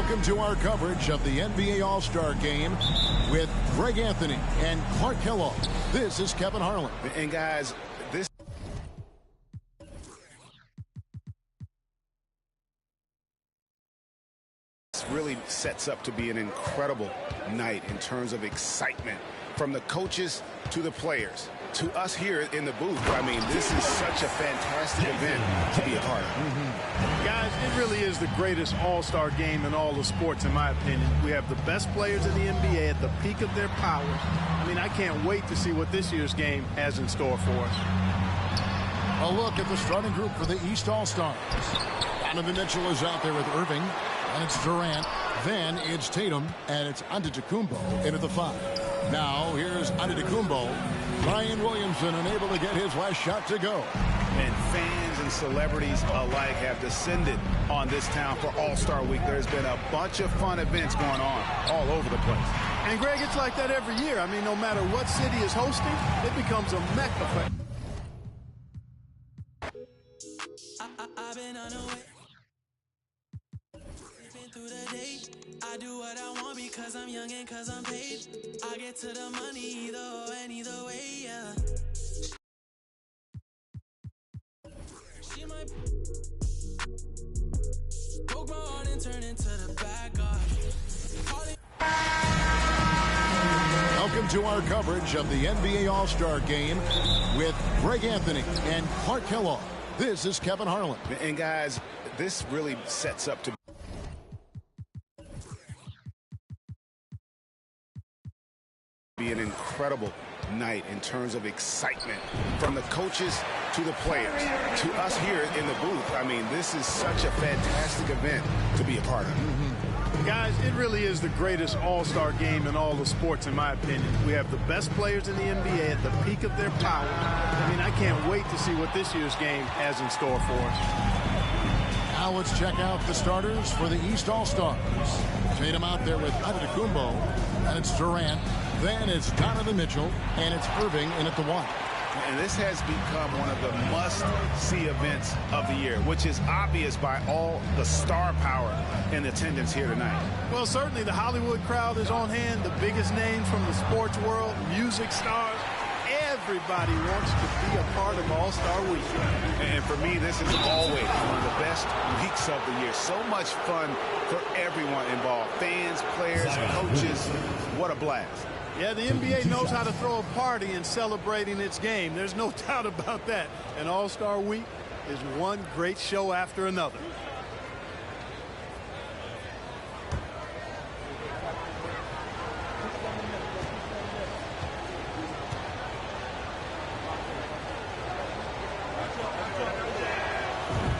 Welcome to our coverage of the NBA All-Star Game with Greg Anthony and Clark Kellogg. This is Kevin Harlan. And guys, this really sets up to be an incredible night in terms of excitement from the coaches to the players to us here in the booth. I mean, this is such a fantastic event to be a part of. Guys, it really is the greatest all-star game in all the sports, in my opinion. We have the best players in the NBA at the peak of their powers. I mean, I can't wait to see what this year's game has in store for us. A look at the starting group for the East All-Stars. Donovan Mitchell is out there with Irving, and it's Durant. Then it's Tatum, and it's Antetokounmpo into the 5. Now, here's Antetokounmpo. Ryan Williamson unable to get his last shot to go. And fans and celebrities alike have descended on this town for All-Star Week. There's been a bunch of fun events going on all over the place. And, Greg, it's like that every year. I mean, no matter what city is hosting, it becomes a mecca for. I've been on a way. Sleeping through the day. I do what I want because I'm young and because I'm paid. I get to the money either way, yeah. She might broke my heart and turn into the back off. Welcome to our coverage of the NBA All-Star Game with Greg Anthony and Clark Kellogg. This is Kevin Harlan. And guys, this really sets up to be an incredible night in terms of excitement from the coaches to the players to us here in the booth. I mean, this is such a fantastic event to be a part of. Guys, it really is the greatest all-star game in all the sports, in my opinion. We have the best players in the NBA at the peak of their powers. I mean, I can't wait to see what this year's game has in store for us. Now let's check out the starters for the East All-Stars. Tatum out there with Antetokounmpo, and it's Durant. Then it's Donovan Mitchell, and it's Irving in at the 1. And this has become one of the must-see events of the year, which is obvious by all the star power in attendance here tonight. Well, certainly the Hollywood crowd is on hand, the biggest names from the sports world, music stars. Everybody wants to be a part of All-Star Week. And for me, this is always one of the best weeks of the year. So much fun for everyone involved. Fans, players, coaches. What a blast. Yeah, the NBA knows how to throw a party in celebrating its game. There's no doubt about that. And All-Star Week is one great show after another.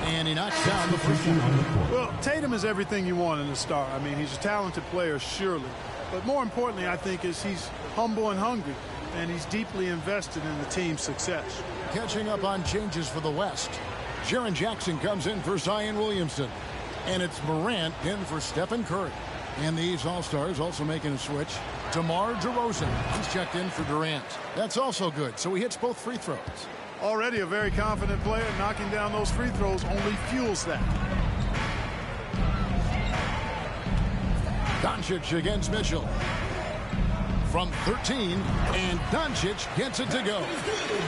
And he knocks down the first one. Well, Tatum is everything you want in a star. I mean, he's a talented player, surely. But more importantly, I think, is he's humble and hungry, and he's deeply invested in the team's success. Catching up on changes for the West. Jaren Jackson comes in for Zion Williamson. And it's Morant in for Stephen Curry. And these All-Stars also making a switch. DeMar DeRozan, he's checked in for Durant. That's also good, so he hits both free throws. Already a very confident player. Knocking down those free throws only fuels that. Doncic against Mitchell. From 13, and Doncic gets it to go.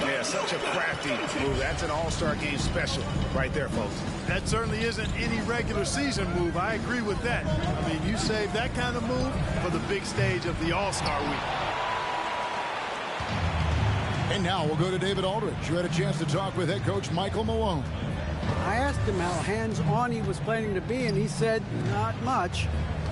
Yeah, such a crafty move. That's an All-Star Game special right there, folks. That certainly isn't any regular season move. I agree with that. I mean, you save that kind of move for the big stage of the All-Star Week. And now we'll go to David Aldridge, who had a chance to talk with head coach Michael Malone. I asked him how hands-on he was planning to be, and he said, not much.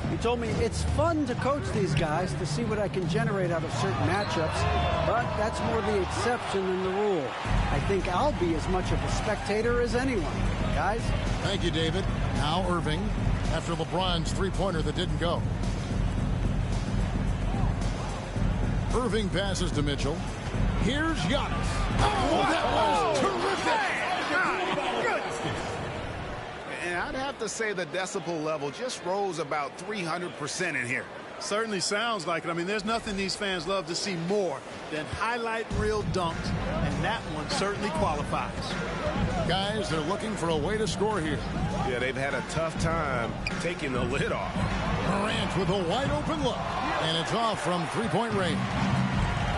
He told me it's fun to coach these guys to see what I can generate out of certain matchups, but that's more the exception than the rule. I think I'll be as much of a spectator as anyone. Guys? Thank you, David. Now Irving, after LeBron's three-pointer that didn't go. Irving passes to Mitchell. Here's Giannis. Oh, that was terrific! And I'd have to say the decibel level just rose about 300% in here. Certainly sounds like it. I mean, there's nothing these fans love to see more than highlight reel dunks, and that one certainly qualifies. Guys, they're looking for a way to score here. Yeah, they've had a tough time taking the lid off. Morant with a wide open look, and it's off from three-point range.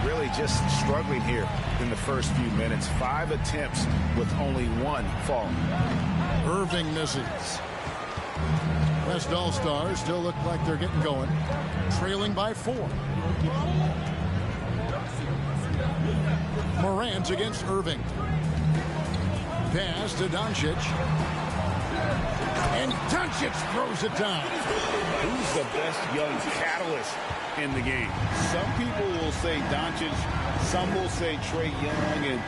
Really just struggling here in the first few minutes. 5 attempts with only 1 fall. Irving misses. West All-Stars still look like they're getting going, trailing by 4. Morant against Irving. Pass to Doncic. And Doncic throws it down. Who's the best young catalyst in the game? Some people will say Doncic, some will say Trae Young, and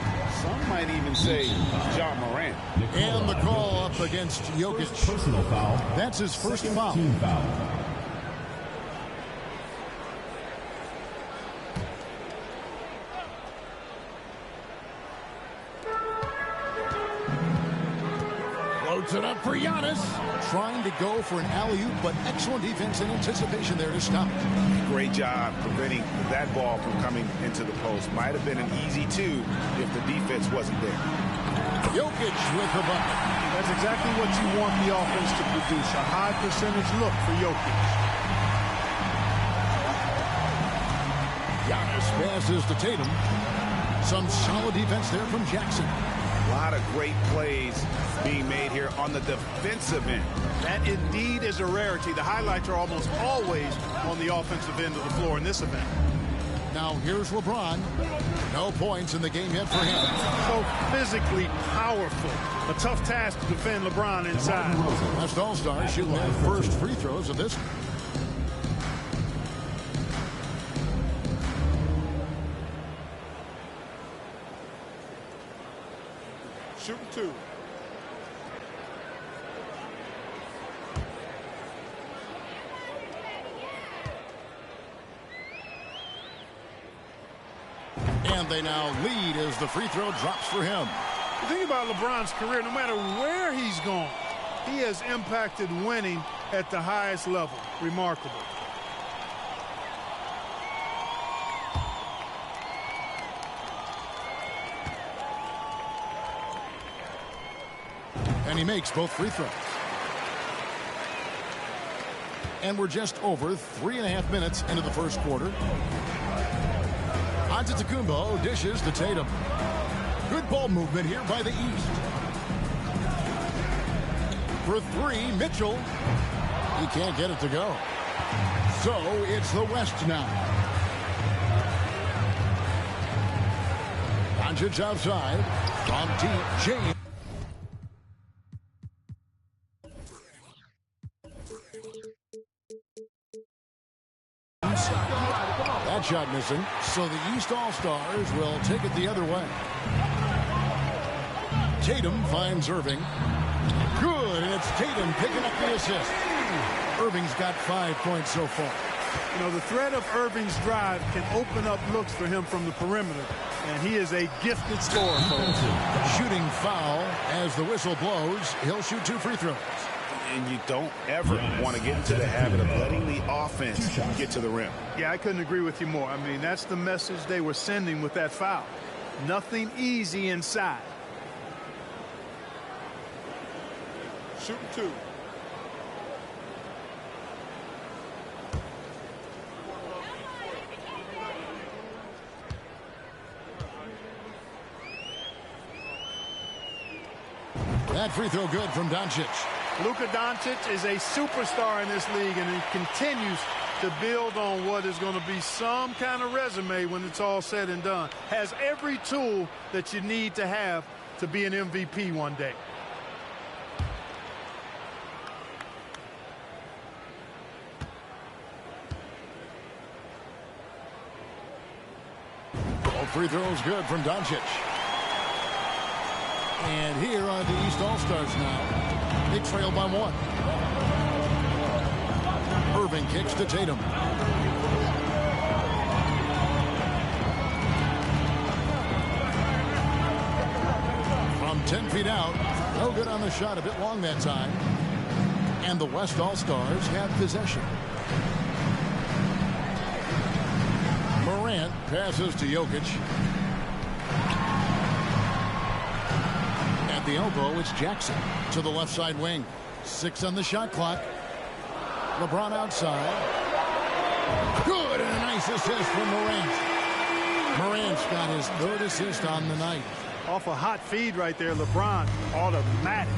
some might even say John Morant. And the call up against Jokic. Personal foul. That's his first foul. Team foul. Loads it up for Giannis. Trying to go for an alley-oop, but excellent defense and anticipation there to stop it. Great job preventing that ball from coming into the post. Might have been an easy 2 if the defense wasn't there. Jokic with the bucket. That's exactly what you want the offense to produce. A high percentage look for Jokic. Giannis passes to Tatum. Some solid defense there from Jackson. A lot of great plays being made here on the defensive end. That indeed is a rarity. The highlights are almost always on the offensive end of the floor in this event. Now here's LeBron. No points in the game yet for him. So physically powerful. A tough task to defend LeBron inside. West All-Stars shooting their first free throws of this. Shooting 2. And they now lead as the free throw drops for him. The thing about LeBron's career, no matter where he's gone, he has impacted winning at the highest level. Remarkable. And he makes both free throws. And we're just over 3.5 minutes into the first quarter. Antetokounmpo dishes to Tatum. Good ball movement here by the East. For 3, Mitchell. He can't get it to go. So it's the West now. Doncic outside. From deep, James. That shot missing. So the East All-Stars will take it the other way. Tatum finds Irving. Good, and it's Tatum picking up the assist. Irving's got 5 points so far. You know, the threat of Irving's drive can open up looks for him from the perimeter, and he is a gifted scorer. Shooting foul as the whistle blows. He'll shoot 2 free throws. And you don't ever want to get into the habit of letting the offense get to the rim. Yeah, I couldn't agree with you more. I mean, that's the message they were sending with that foul. Nothing easy inside. Shooting 2. That free throw good from Doncic. Luka Doncic is a superstar in this league, and he continues to build on what is going to be some kind of resume when it's all said and done. Has every tool that you need to have to be an MVP one day. All free throws good from Doncic. And here are the East All-Stars now. They trail by 1. Irving kicks to Tatum. From 10 feet out. No good on the shot. A bit long that time. And the West All-Stars have possession. Morant passes to Jokic. At the elbow, it's Jackson to the left side wing. 6 on the shot clock. LeBron outside. Good, and a nice assist from Morant. Morant's got his 3rd assist on the night. Off a hot feed right there, LeBron. Automatic.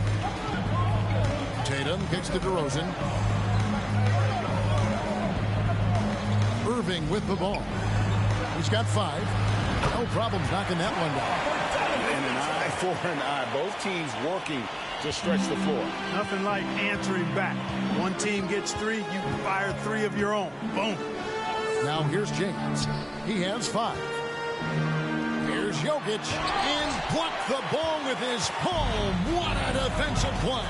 Tatum kicks to DeRozan. Irving with the ball. He's got 5. No problems knocking that one down. And an eye for an eye. Both teams working to stretch the floor. Nothing like answering back. One team gets 3, you fire 3 of your own. Boom. Now here's James. He has 5. Here's Jokic. And blocked the ball with his palm. What a defensive play.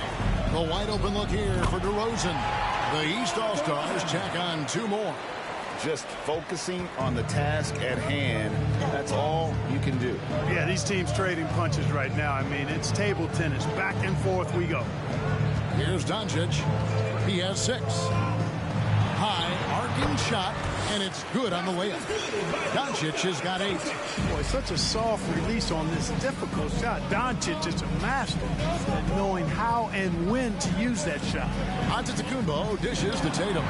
The wide open look here for DeRozan. The East All-Stars tack on 2 more. Just focusing on the task at hand. That's all you can do. Yeah, these teams trading punches right now. I mean, it's table tennis. Back and forth we go. Here's Doncic. He has 6. High arcing shot, and it's good on the layup. Doncic has got 8. Boy, such a soft release on this difficult shot. Doncic is a master at knowing how and when to use that shot. Antetokounmpo dishes to Tatum.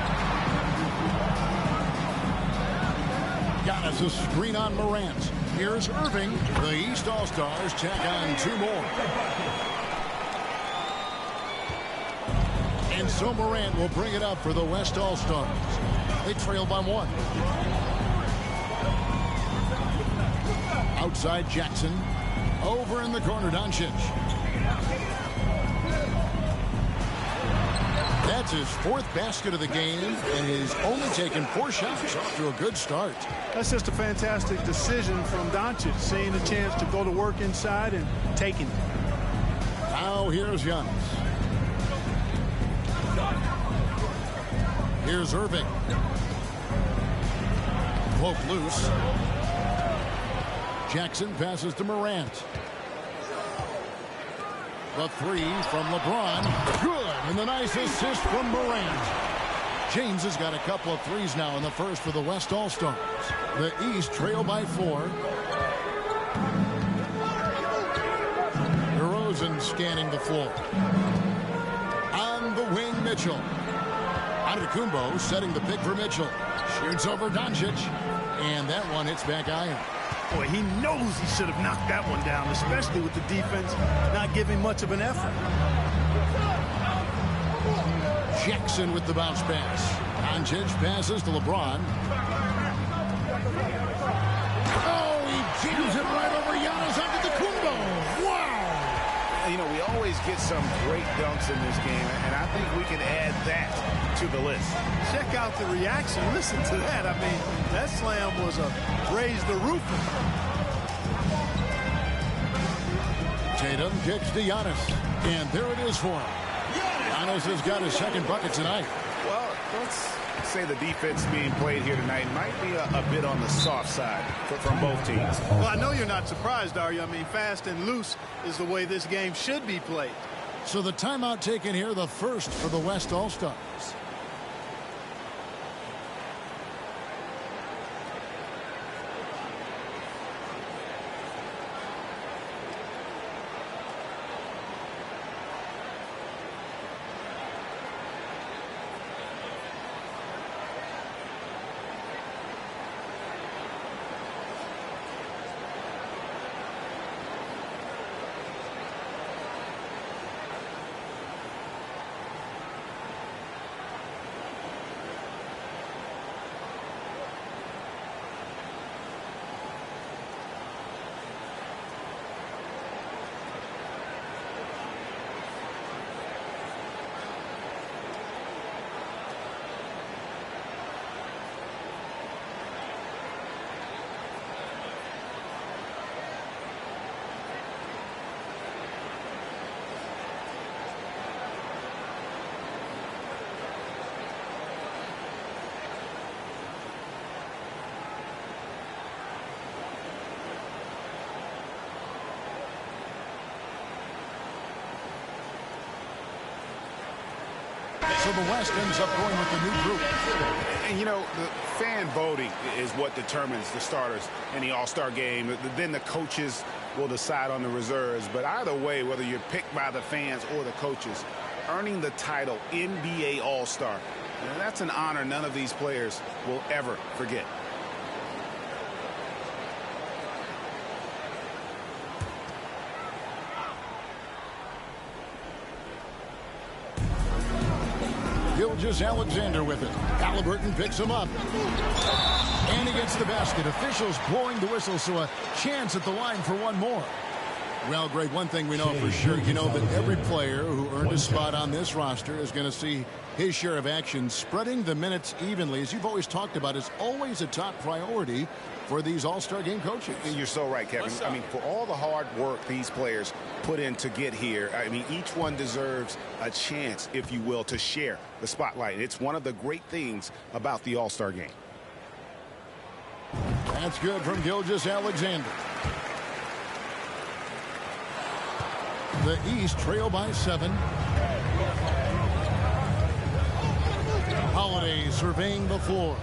Giannis a screen on Morant. Here's Irving. The East All-Stars tack on 2 more. And so Morant will bring it up for the West All-Stars. They trail by 1. Outside Jackson. Over in the corner, Doncic. That's his 4th basket of the game, and he's only taken 4 shots. Off to a good start. That's just a fantastic decision from Doncic, seeing a chance to go to work inside and taking it. Now here's Giannis. Here's Irving. Poke loose. Jackson passes to Morant. The 3 from LeBron. Good. And the nice assist from Morant. James has got a couple of 3s now in the first for the West All-Stars. The East trail by 4. DeRozan scanning the floor. On the wing, Mitchell. Antetokounmpo setting the pick for Mitchell. Shoots over Doncic. And that one hits back iron. Boy, he knows he should have knocked that one down, especially with the defense not giving much of an effort. Jackson with the bounce pass. Doncic passes to LeBron. Oh, he jams it right over Giannis Antetokounmpo. Wow! You know, we always get some great dunks in this game, and I think we can add that to the list. Check out the reaction. Listen to that. I mean, that slam was a raise the roof. Tatum kicks to Giannis. And there it is for him. Giannis has got his 2nd bucket tonight. Well, let's say the defense being played here tonight might be a bit on the soft side from both teams. Well, I know you're not surprised, are you? I mean, fast and loose is the way this game should be played. So the timeout taken here, the first for the West All-Stars. So the West ends up going with the new group. And, you know, the fan voting is what determines the starters in the All-Star game. Then the coaches will decide on the reserves. But either way, whether you're picked by the fans or the coaches, earning the title NBA All-Star. And that's an honor none of these players will ever forget. Gilgeous-Alexander with it. Halliburton picks him up. And he gets the basket. Officials blowing the whistle, so a chance at the line for one more. Well, Greg, one thing we know for sure, you know that every player who earned a spot on this roster is going to see his share of action. Spreading the minutes evenly, as you've always talked about, is always a top priority for these All-Star game coaches. And you're so right, Kevin. I mean, for all the hard work these players put in to get here, I mean, each one deserves a chance, if you will, to share the spotlight. It's one of the great things about the All-Star game. That's good from Gilgeous-Alexander. The East trail by 7. Holiday surveying the floor.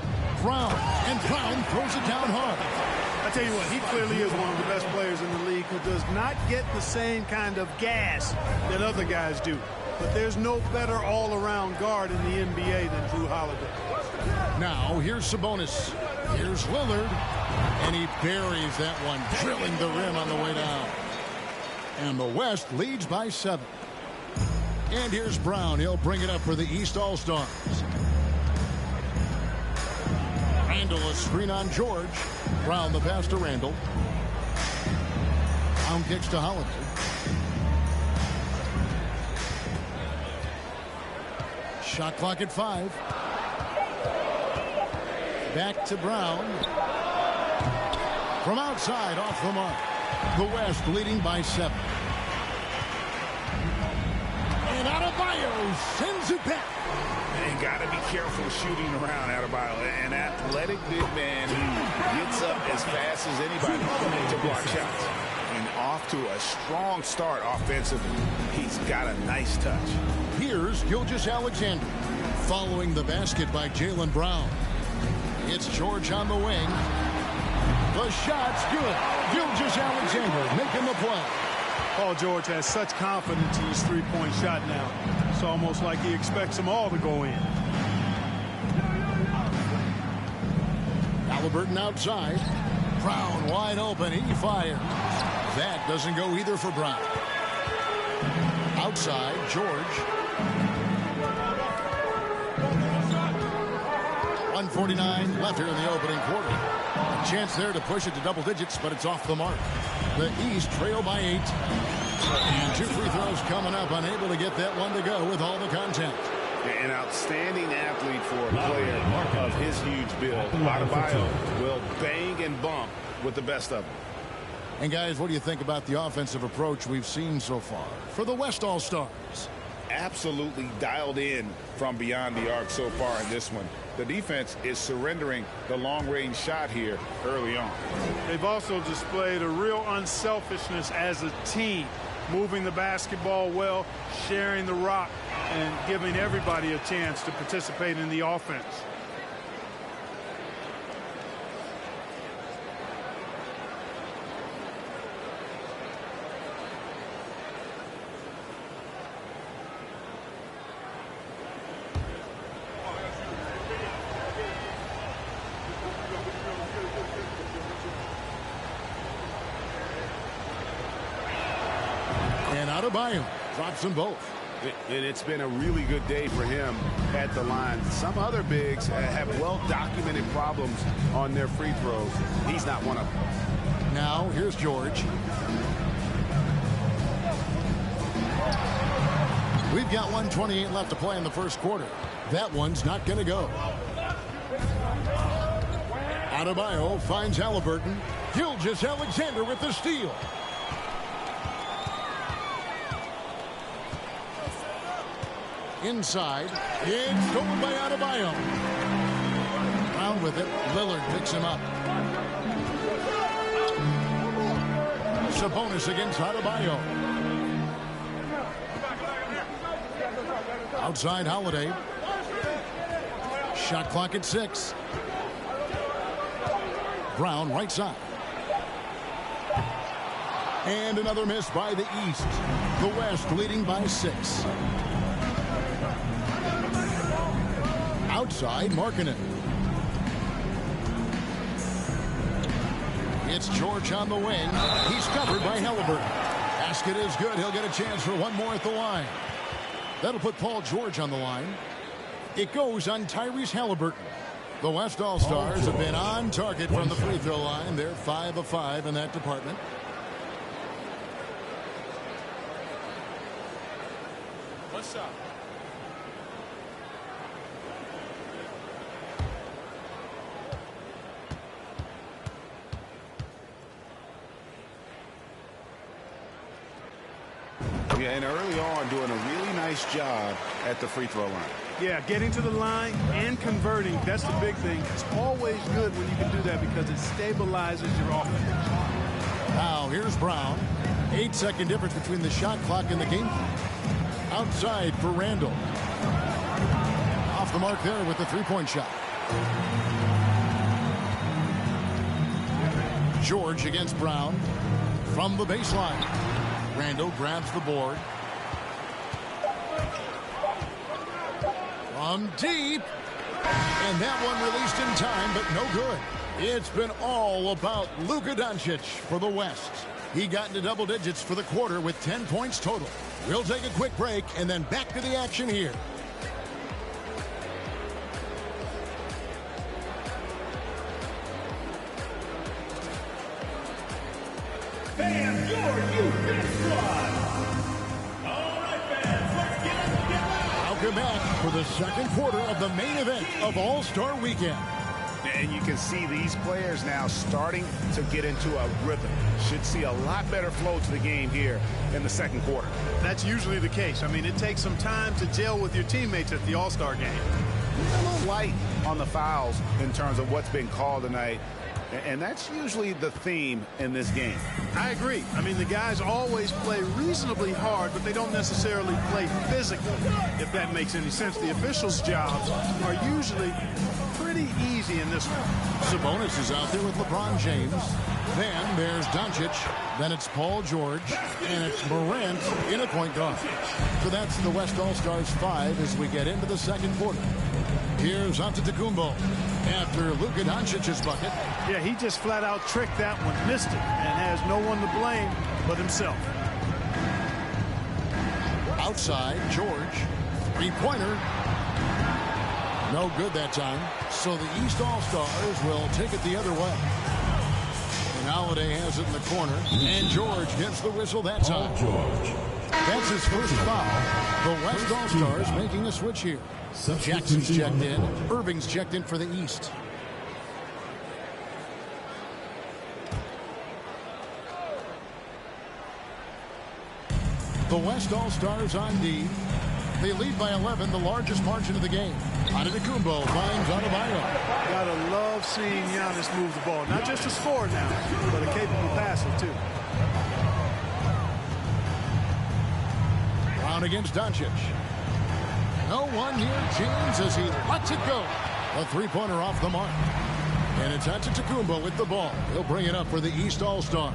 Brown, and Brown throws it down hard. I tell you what, he clearly is one of the best players in the league who does not get the same kind of gas that other guys do. But there's no better all-around guard in the NBA than Drew Holiday. Now, here's Sabonis. Here's Lillard. And he buries that one, drilling the rim on the way down. And the West leads by 7. And here's Brown. He'll bring it up for the East All-Stars. Randall, a screen on George. Brown the pass to Randall. Brown kicks to Holiday. Shot clock at 5. Back to Brown. From outside, off the mark. The West leading by 7. And Adebayo sends it back. And got to be careful shooting around Adebayo. An athletic big man who gets up as fast as anybody to block shots. And off to a strong start offensively. He's got a nice touch. Here's Gilgeous-Alexander following the basket by Jaylen Brown. It's George on the wing. The shot's good. Gilgeous-Alexander making the play. Paul George has such confidence in his three-point shot now. It's almost like he expects them all to go in. Halliburton outside. Brown wide open. He fires. That doesn't go either for Brown. Outside, George. 1:49 left here in the opening quarter. A chance there to push it to double digits, but it's off the mark. The East trail by 8. And 2 free throws coming up, unable to get that one to go with all the contact. An outstanding athlete for a player of his huge build. Adebayo will bang and bump with the best of them. And guys, what do you think about the offensive approach we've seen so far for the West All-Stars? Absolutely dialed in from beyond the arc so far in this one. The defense is surrendering the long-range shot here early on. They've also displayed a real unselfishness as a team, moving the basketball well, sharing the rock, and giving everybody a chance to participate in the offense. Adebayo drops them both. It's been a really good day for him at the line. Some other bigs have well-documented problems on their free throws. He's not one of them. Now, here's George. We've got 1:28 left to play in the first quarter. That one's not going to go. Adebayo finds Halliburton. Gilgeous-Alexander with the steal. Inside. It's stolen by Adebayo. Brown with it. Lillard picks him up. Sabonis against Adebayo. Outside Holiday. Shot clock at 6. Brown right side. And another miss by the East. The West leading by 6. outside, marking it. It's George on the wing. He's covered by Halliburton. Basket is good. He'll get a chance for one more at the line. That'll put Paul George on the line. It goes on Tyrese Halliburton. The West All-Stars have been on target from the free throw line. They're 5 of 5 in that department. What's up? Yeah, and early on doing a really nice job at the free throw line. Yeah, getting to the line and converting, that's the big thing. It's always good when you can do that because it stabilizes your offense. Now here's Brown. 8-second difference between the shot clock and the game clock. Outside for Randall. Off the mark there with the three-point shot. George against Brown from the baseline. Randall grabs the board. From deep. And that one released in time, but no good. It's been all about Luka Doncic for the West. He got into double digits for the quarter with 10 points total. We'll take a quick break and then back to the action here. Fans, your youth big squad. All right, fans, let's get it together. Welcome back for the second quarter of the main event of All-Star Weekend. And you can see these players now starting to get into a rhythm. Should see a lot better flow to the game here in the second quarter. That's usually the case. I mean, it takes some time to gel with your teammates at the All-Star game. A little light on the fouls in terms of what's been called tonight. And that's usually the theme in this game. I agree. I mean, the guys always play reasonably hard, but they don't necessarily play physically, if that makes any sense. The officials' jobs are usually pretty easy in this one. Sabonis is out there with LeBron James. Then there's Doncic. Then it's Paul George. And it's Morant in a point guard. So that's the West All-Stars 5 as we get into the second quarter. Here's Antetokounmpo after Luka Doncic's bucket. Yeah, he just flat out tricked that one, missed it, and has no one to blame but himself. Outside, George. Three-pointer. No good that time. So the East All-Stars will take it the other way. And Holiday has it in the corner. And George gets the whistle that time. That's his first foul. The West All-Stars making a switch here. Jackson's checked in. Irving's checked in for the East. The West All-Stars on D. They lead by 11, the largest margin of the game. Antetokounmpo finds Adebayo. Gotta love seeing Giannis move the ball. Not just a scorer now, but a capable passer, too. Brown against Doncic. No one near James as he lets it go. A three-pointer off the mark. And it's Antetokounmpo with the ball. He'll bring it up for the East All-Stars.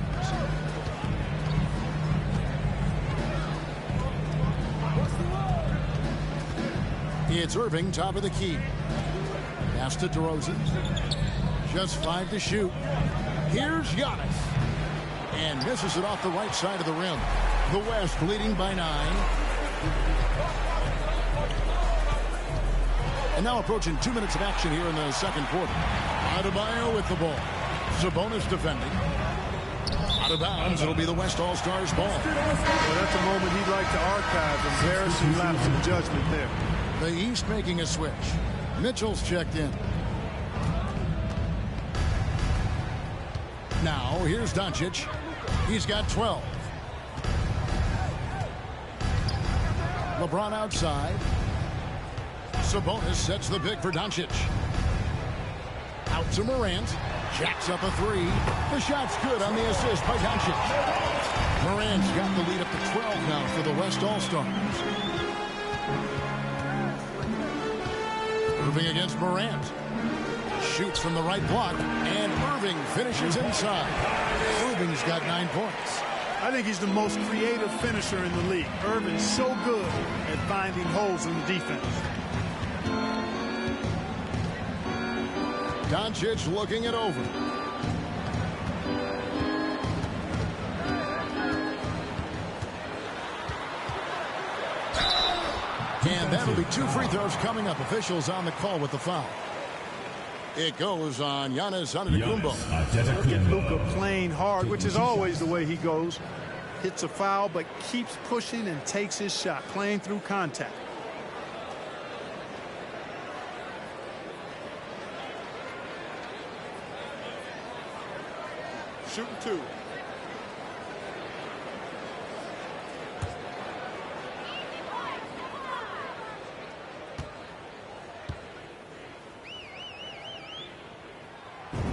It's Irving, top of the key. Pass to DeRozan. Just 5 to shoot. Here's Giannis. And misses it off the right side of the rim. The West leading by 9. And now approaching 2 minutes of action here in the second quarter. Adebayo with the ball. Sabonis defending. Out of bounds. It'll be the West All-Stars ball. Well, that's a moment he'd like to archive. Embarrassing lapse of judgment there. The East making a switch. Mitchell's checked in. Now, here's Doncic. He's got 12. LeBron outside. Sabonis sets the pick for Doncic. Out to Morant. Jacks up a three. The shot's good on the assist by Doncic. Morant's got the lead up to 12 now for the West All-Stars. Irving against Morant. Shoots from the right block, and Irving finishes inside. Irving's got 9 points. I think he's the most creative finisher in the league. Irving's so good at finding holes in the defense. Doncic looking it over. And that'll be 2 free throws coming up. Officials on the call with the foul. It goes on Giannis Antetokounmpo. Look at Luka playing hard, which is always the way he goes. Hits a foul, but keeps pushing and takes his shot, playing through contact. Shooting 2.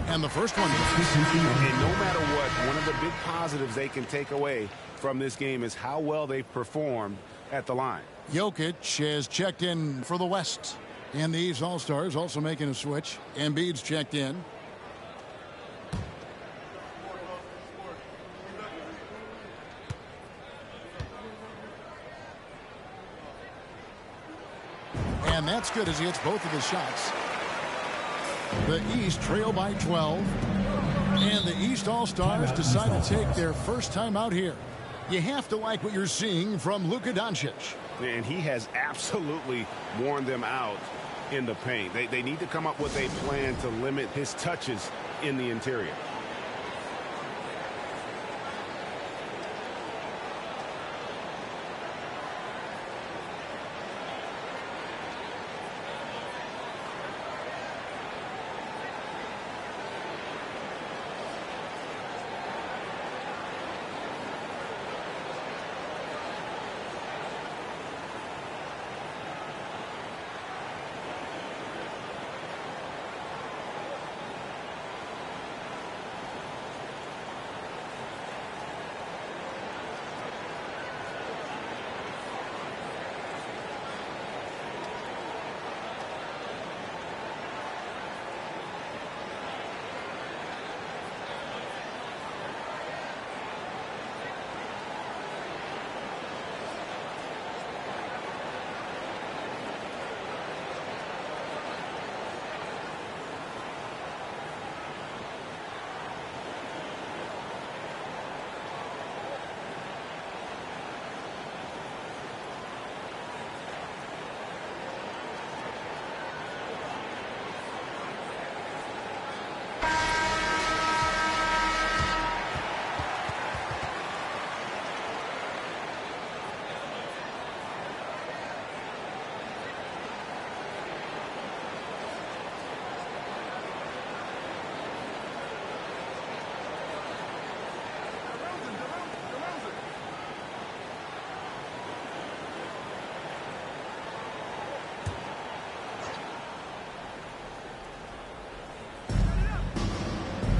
And the first one. And no matter what, one of the big positives they can take away from this game is how well they've performed at the line. Jokic has checked in for the West. And these All-Stars also making a switch. Embiid's checked in. And that's good as he hits both of his shots. The East trail by 12. And the East All-Stars decide to take their first time out here. You have to like what you're seeing from Luka Doncic. And he has absolutely worn them out in the paint. They need to come up with a plan to limit his touches in the interior.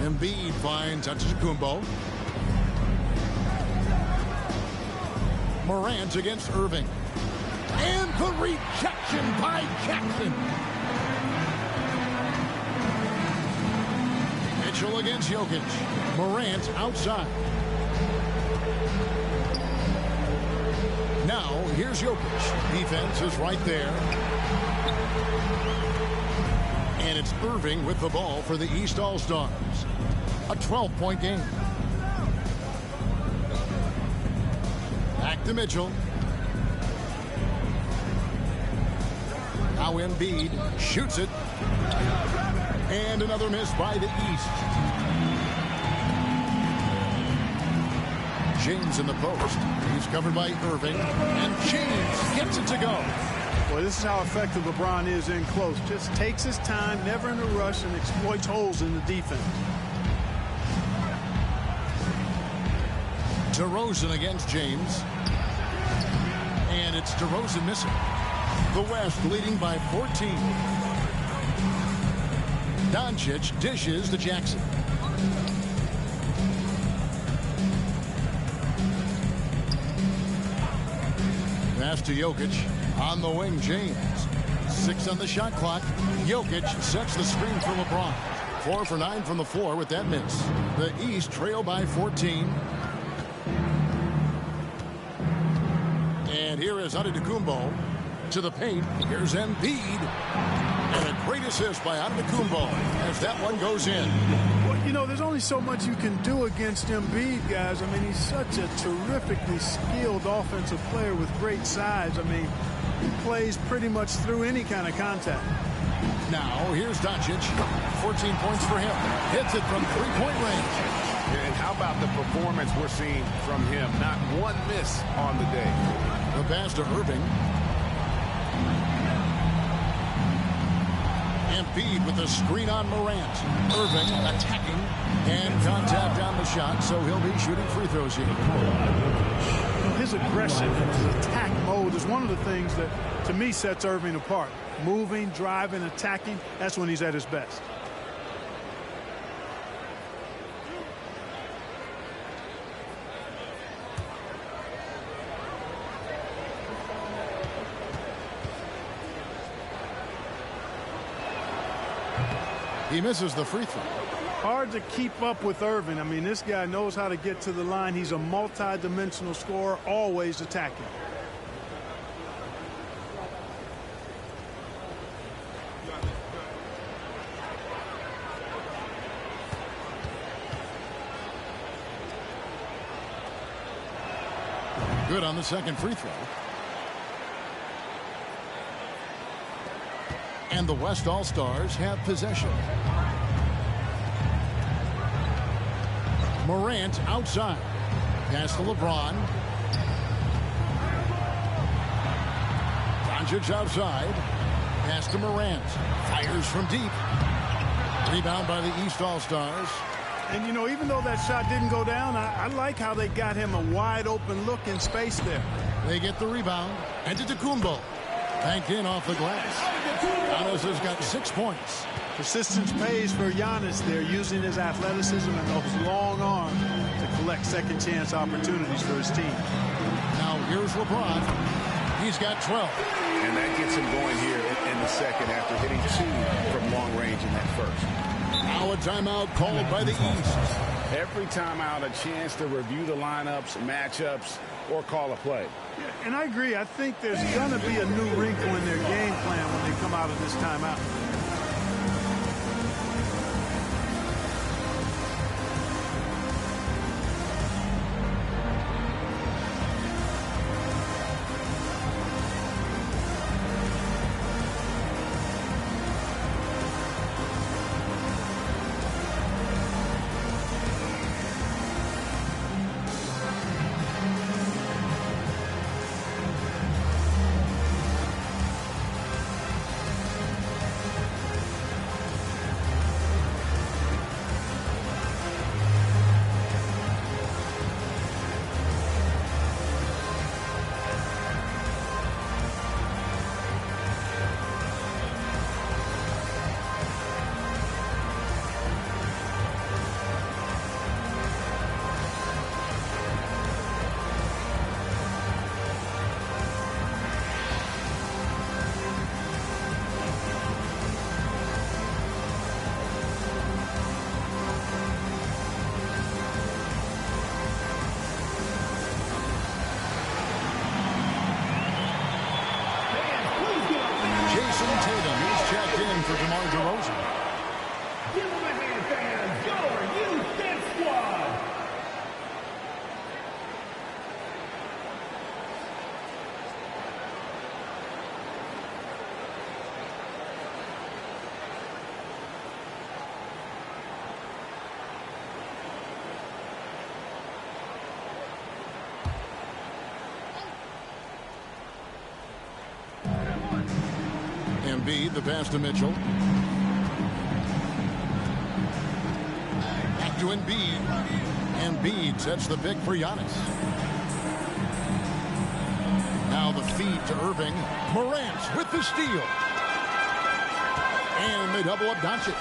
Embiid finds Antetokounmpo. Morant against Irving. And the rejection by Jackson. Mitchell against Jokic. Morant outside. Now, here's Jokic. Defense is right there. And it's Irving with the ball for the East All-Stars. A 12-point game. Back to Mitchell. Now Embiid shoots it. And another miss by the East. James in the post. He's covered by Irving. And James gets it to go. Well, this is how effective LeBron is in close. Just takes his time, never in a rush, and exploits holes in the defense. DeRozan against James. And it's DeRozan missing. The West leading by 14. Doncic dishes to Jackson. Pass to Jokic. On the wing, James. 6 on the shot clock. Jokic sets the screen for LeBron. 4 for 9 from the floor with that miss. The East trail by 14. And here is Antetokounmpo to the paint. Here's Embiid. And a great assist by Antetokounmpo as that one goes in. Well, you know, there's only so much you can do against Embiid, guys. I mean, he's such a terrifically skilled offensive player with great size. I mean, he plays pretty much through any kind of contact. Now, here's Doncic. 14 points for him. Hits it from three-point range. And how about the performance we're seeing from him? Not one miss on the day. The pass to Irving. Embiid with the screen on Morant. Irving attacking and contact on the shot, so he'll be shooting free throws here. His aggressive, his attack mode is one of the things that, to me, sets Irving apart. Moving, driving, attacking, that's when he's at his best. He misses the free throw. Hard to keep up with Irving. I mean, this guy knows how to get to the line. He's a multi-dimensional scorer, always attacking. Good on the second free throw. And the West All-Stars have possession. Morant outside. Pass to LeBron. Doncic outside. Pass to Morant. Fires from deep. Rebound by the East All-Stars. And, you know, even though that shot didn't go down, I like how they got him a wide-open look in space there. They get the rebound. Antetokounmpo. Banked in off the glass. Giannis has got 6 points. Persistence pays for Giannis there, using his athleticism and those long arms to collect second-chance opportunities for his team. Now here's LeBron. He's got 12. And that gets him going here in the second after hitting 2 from long range in that first. Now a timeout called by the East. Every timeout, a chance to review the lineups, matchups, or call a play. Yeah, and I agree. I think there's going to be a new wrinkle in their game plan when they come out of this timeout. Embiid, the pass to Mitchell. Back to Embiid. Embiid sets the pick for Giannis. Now the feed to Irving. Morant with the steal. And they double up Doncic.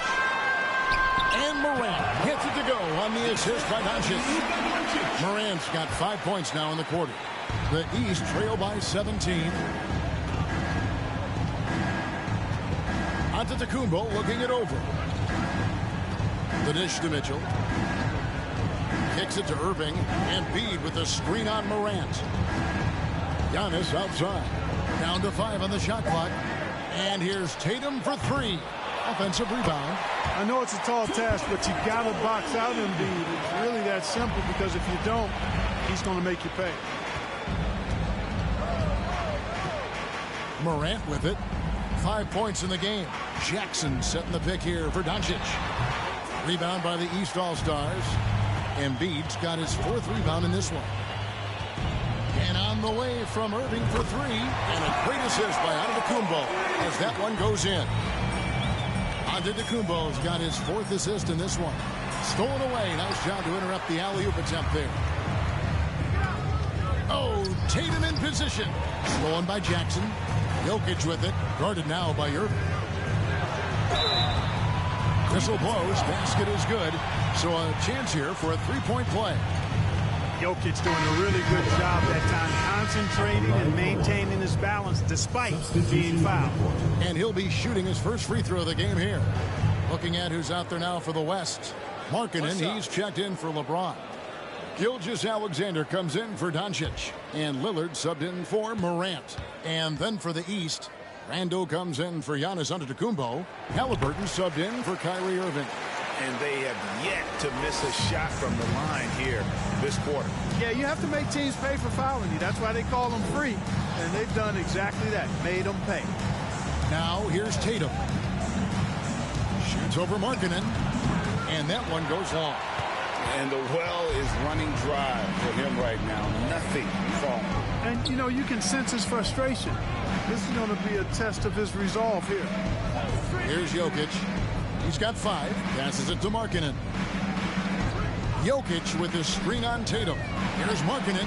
And Morant gets it to go on the assist by Doncic. Morant's got 5 points now in the quarter. The East trail by 17. Antetokounmpo looking it over. The dish to Mitchell. Kicks it to Irving. Embiid with the screen on Morant. Giannis outside. Down to 5 on the shot clock. And here's Tatum for three. Offensive rebound. I know it's a tall task, but you got to box out Embiid. It's really that simple, because if you don't, he's going to make you pay. Morant with it. 5 points in the game. Jackson setting the pick here for Doncic. Rebound by the East All-Stars. Embiid's got his fourth rebound in this one. And on the way from Irving for three. And a great assist by Antetokounmpo as that one goes in. Antetokounmpo's got his fourth assist in this one. Stolen away. Nice job to interrupt the alley-oop attempt there. Oh, Tatum in position. Stolen by Jackson. Jokic with it. Guarded now by Irving. Whistle blows. Basket is good. So a chance here for a three-point play. Jokic doing a really good job that time, concentrating and maintaining his balance despite being fouled. And he'll be shooting his first free throw of the game here. Looking at who's out there now for the West. Markkanen, he's checked in for LeBron. Gilgeous-Alexander comes in for Doncic. And Lillard subbed in for Morant. And then for the East, Randle comes in for Giannis Antetokounmpo. Halliburton subbed in for Kyrie Irving. And they have yet to miss a shot from the line here this quarter. Yeah, you have to make teams pay for fouling you. That's why they call them free. And they've done exactly that, made them pay. Now here's Tatum. Shoots over Markkanen. And that one goes long. And the well is running dry for him right now. Nothing falling. And, you know, you can sense his frustration. This is going to be a test of his resolve here. Here's Jokic. He's got 5. Passes it to Markkanen. Jokic with his screen on Tatum. Here's Markkanen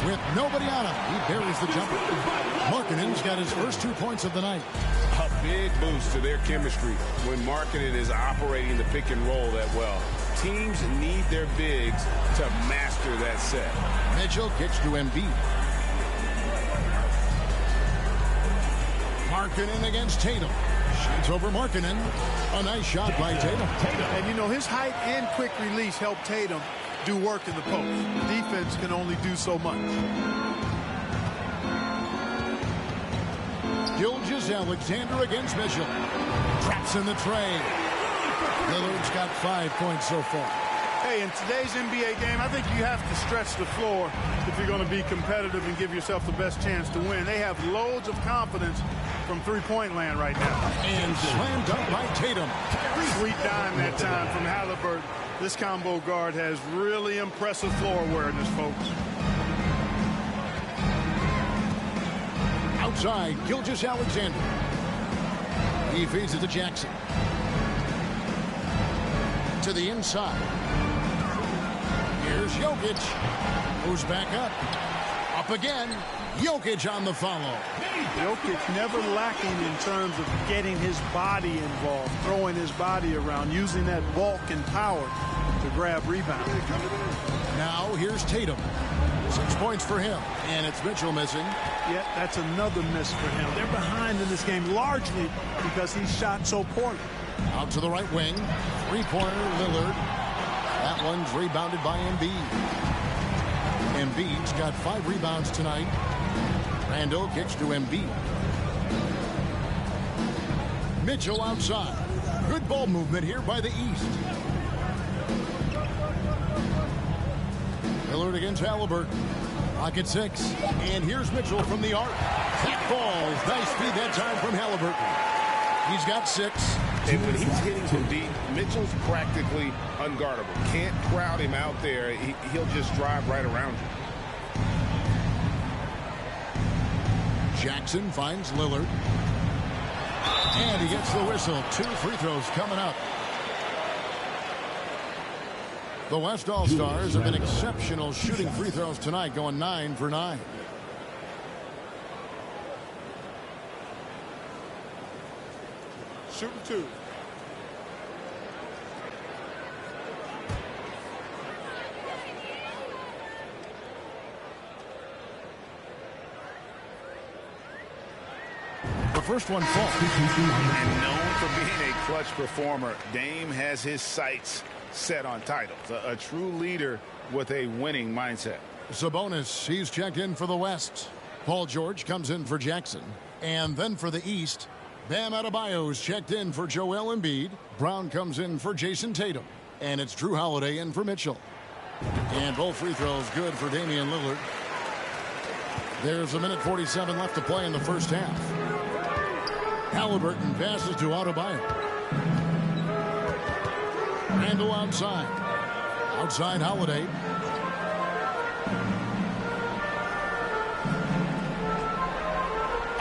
with nobody on him. He buries the jumper. Markkanen's got his first 2 points of the night. A big boost to their chemistry when Markkanen is operating the pick and roll that well. Teams need their bigs to master that set. Mitchell kicks to Embiid. Markkanen against Tatum. Shoots over Markkanen. A nice shot by Tatum. And, you know, his height and quick release help Tatum do work in the post. The defense can only do so much. Gilgeous-Alexander against Mitchell. Traps in the tray. Lillard's got 5 points so far. Hey, in today's NBA game, I think you have to stretch the floor if you're going to be competitive and give yourself the best chance to win. They have loads of confidence from three-point land right now. And slammed dunk by Tatum. Sweet dime that time from Halliburton. This combo guard has really impressive floor awareness, folks. Outside, Gilgeous-Alexander. He feeds it to Jackson. To the inside. Here's Jokic. Moves back up. Up again. Jokic on the follow. Jokic never lacking in terms of getting his body involved, throwing his body around, using that bulk and power to grab rebounds. Now here's Tatum. 6 points for him. And it's Mitchell missing. Yeah, that's another miss for him. They're behind in this game largely because he shot so poorly. Out to the right wing. Three-pointer, Lillard. That one's rebounded by Embiid. Embiid's got 5 rebounds tonight. Randle kicks to Embiid. Mitchell outside. Good ball movement here by the East. Lillard against Halliburton. Pocket 6. And here's Mitchell from the arc. That falls. Nice speed that time from Halliburton. He's got 6. And when he's hitting from deep, Mitchell's practically unguardable. Can't crowd him out there. He'll just drive right around you. Jackson finds Lillard. And he gets the whistle. 2 free throws coming up. The West All-Stars have been exceptional shooting free throws tonight, going 9 for 9. Shooting 2. The first one falls. And known for being a clutch performer, Dame has his sights set on titles. A true leader with a winning mindset. Sabonis, he's checked in for the West. Paul George comes in for Jackson. And then for the East, Bam Adebayo's checked in for Joel Embiid. Brown comes in for Jason Tatum. And it's Drew Holiday in for Mitchell. And both free throws good for Damian Lillard. There's 1:47 left to play in the first half. Halliburton passes to Adebayo. Randle outside. Outside Holiday.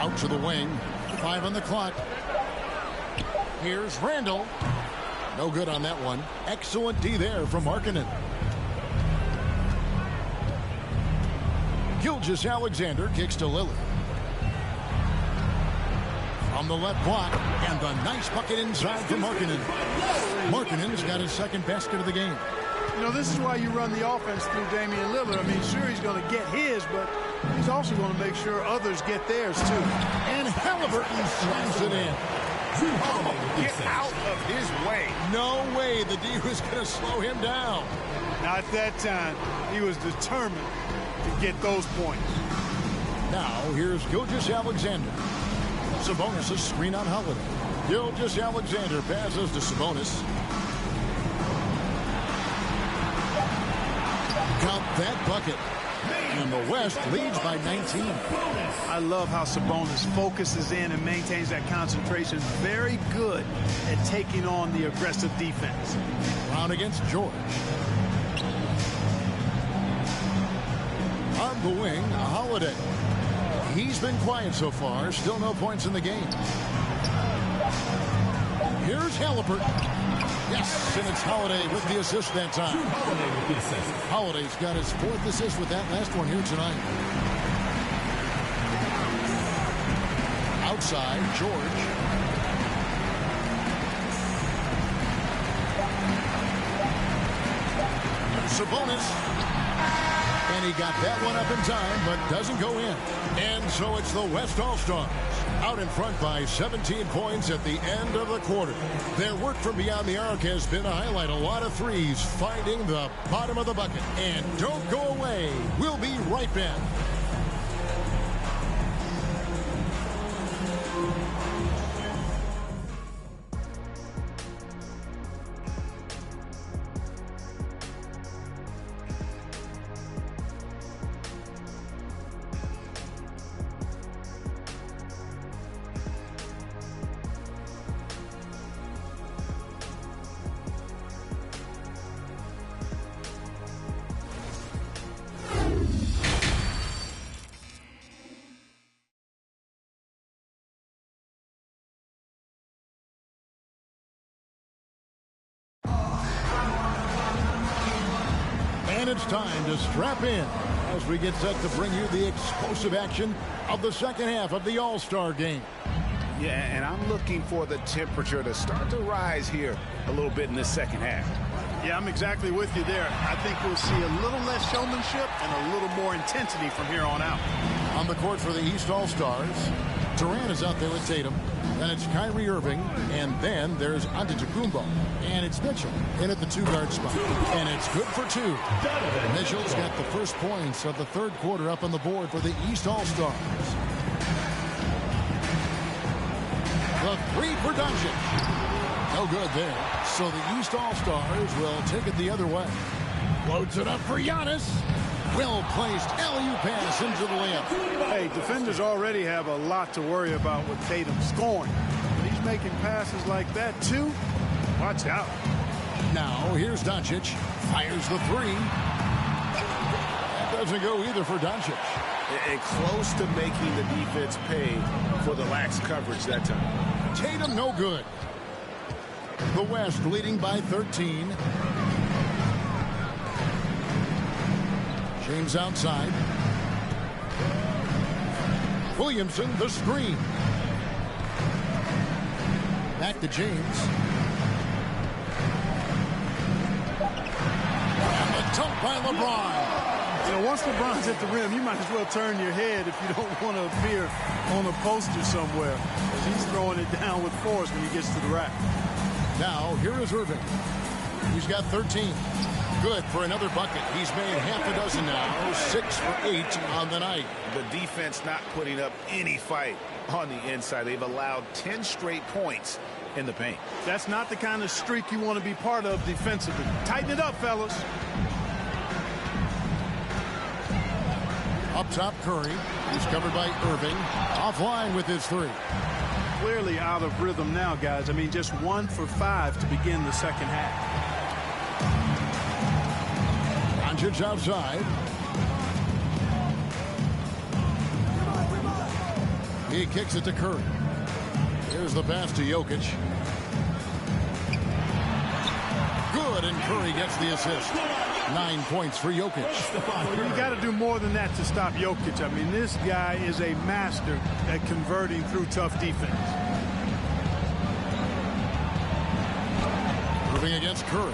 Out to the wing. 5 on the clock. Here's Randle. No good on that one. Excellent D there from Markkanen. Gilgeous-Alexander kicks to Lillard. From the left block, and the nice bucket inside for Markkanen. Markkanen's got his second basket of the game. You know, this is why you run the offense through Damian Lillard. I mean, sure, he's going to get his, but he's also going to make sure others get theirs, too. And Halliburton slams it in. Get out of his way. No way the D was going to slow him down. Not that time. He was determined to get those points. Now, here's Gilgeous-Alexander. Sabonis' screen on Holiday. Gilgeous-Alexander passes to Sabonis. Got that bucket. And the West leads by 19. I love how Sabonis focuses in and maintains that concentration. Very good at taking on the aggressive defense. Brown against George. On the wing, Holiday. He's been quiet so far. Still no points in the game. Here's Halliburton. Yes, and it's Holiday with the assist that time. Holiday's got his 4th assist with that last one here tonight. Outside, George. Sabonis. And he got that one up in time, but doesn't go in. And so it's the West All-Stars out in front by 17 points at the end of the quarter. Their work from beyond the arc has been a highlight. A lot of threes finding the bottom of the bucket. And don't go away. We'll be right back. And it's time to strap in as we get set to bring you the explosive action of the second half of the All-Star game. Yeah, and I'm looking for the temperature to start to rise here a little bit in this second half. Yeah, I'm exactly with you there. I think we'll see a little less showmanship and a little more intensity from here on out. On the court for the East All-Stars, Durant is out there with Tatum. Then it's Kyrie Irving, and then there's Antetokounmpo. And it's Mitchell in at the 2-guard spot. And it's good for 2. Mitchell's got the first points of the third quarter up on the board for the East All-Stars. The 3 for Doncic. No good there. So the East All-Stars will take it the other way. Loads it up for Giannis. Well-placed alley-oop pass into the layup. Hey, defenders already have a lot to worry about with Tatum scoring. But he's making passes like that, too. Watch out. Now, here's Doncic. Fires the 3. That doesn't go either for Doncic. And close to making the defense pay for the lax coverage that time. Tatum, no good. The West leading by 13. James outside. Williamson, the screen. Back to James. And the dunk by LeBron. You know, once LeBron's at the rim, you might as well turn your head if you don't want to appear on a poster somewhere. He's throwing it down with force when he gets to the rack. Now, here is Irving. He's got 13. Good for another bucket. He's made half a dozen now. 6 for 8 on the night. The defense not putting up any fight on the inside. They've allowed 10 straight points in the paint. That's not the kind of streak you want to be part of defensively. Tighten it up, fellas. Up top, Curry. He's covered by Irving. Offline with his three. Clearly out of rhythm now, guys. I mean, just 1 for 5 to begin the second half. Doncic outside. He kicks it to Curry. Here's the pass to Jokic. Good, and Curry gets the assist. 9 points for Jokic. Well, you got to do more than that to stop Jokic. I mean, this guy is a master at converting through tough defense. Moving against Curry.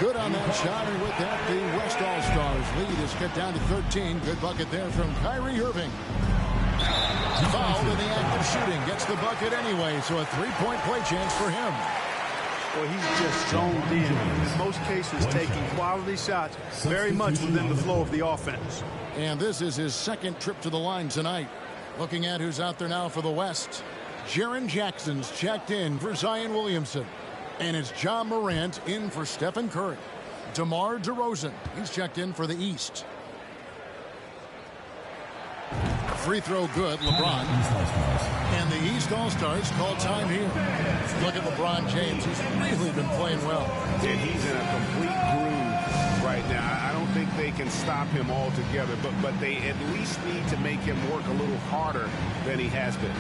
Good on that shot, and with that, the West All-Stars lead is cut down to 13. Good bucket there from Kyrie Irving. Fouled in the act of shooting. Gets the bucket anyway, so a three-point play chance for him. Well, he's just zoned in most cases, taking quality shots very much within the flow of the offense. And this is his second trip to the line tonight. Looking at who's out there now for the West. Jaren Jackson's checked in for Zion Williamson. And it's John Morant in for Stephen Curry. DeMar DeRozan, he's checked in for the East. Free throw good, LeBron. And the East All-Stars call time here. Look at LeBron James. He's really been playing well. And he's in a complete groove right now. I don't think they can stop him altogether, but they at least need to make him work a little harder than he has been.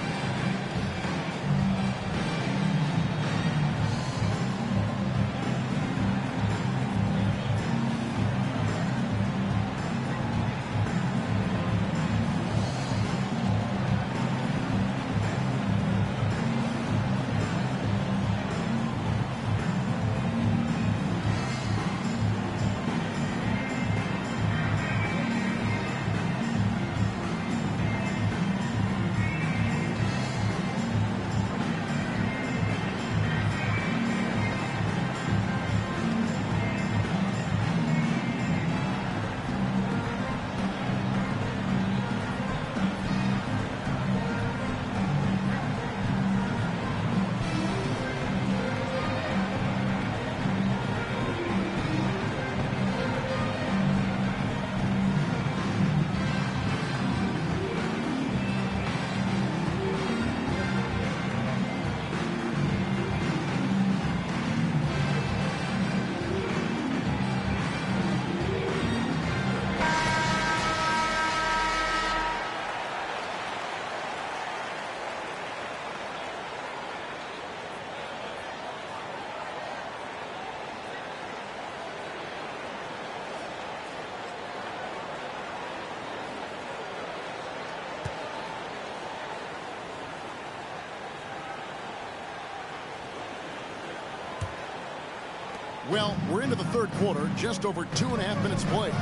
Well, we're into the third quarter, just over 2.5 minutes played.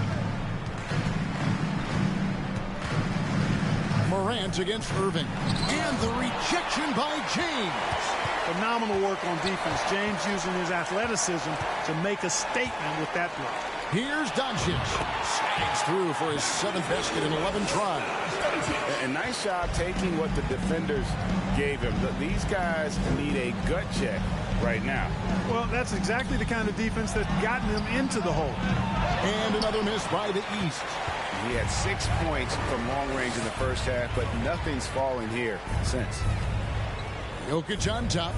Morant against Irving. And the rejection by James. Phenomenal work on defense. James using his athleticism to make a statement with that block. Here's Doncic. Slides through for his 7th basket in 11 tries. A nice job taking what the defenders gave him. These guys need a gut check right now. Well, that's exactly the kind of defense that's gotten them into the hole. And another miss by the East. He had 6 points from long range in the first half, but nothing's fallen here since. Jokic on top.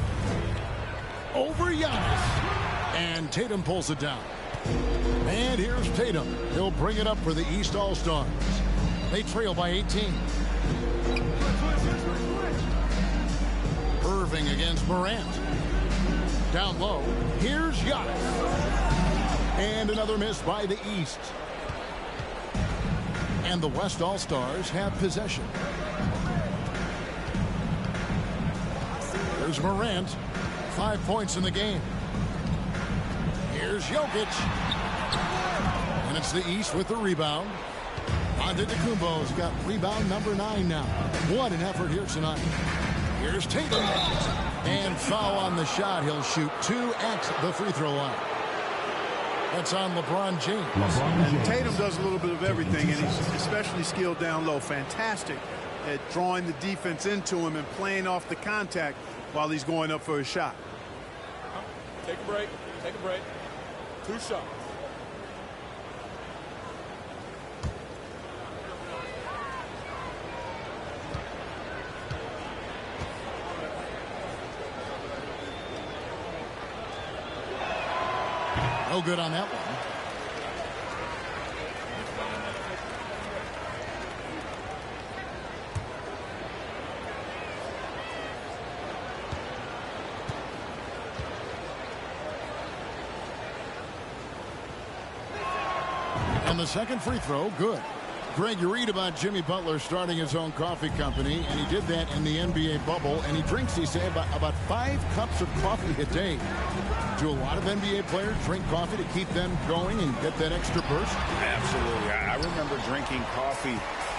Over Giannis. And Tatum pulls it down. And here's Tatum. He'll bring it up for the East All-Stars. They trail by 18. Irving against Morant. Down low. Here's Giannis. And another miss by the East. And the West All-Stars have possession. There's Morant. 5 points in the game. Here's Jokic. And it's the East with the rebound. Antetokounmpo's got rebound number 9 now. What an effort here tonight. Here's Tatum. And foul on the shot. He'll shoot 2 at the free throw line. That's on LeBron James. And Tatum does a little bit of everything, and he's especially skilled down low. Fantastic at drawing the defense into him and playing off the contact while he's going up for a shot. Take a break. Take a break. 2 shots. No good on that one. And the second free throw, good. Greg, you read about Jimmy Butler starting his own coffee company, and he did that in the NBA bubble, and he drinks, he said, about 5 cups of coffee a day. Do a lot of NBA players drink coffee to keep them going and get that extra burst? Absolutely. I remember drinking coffee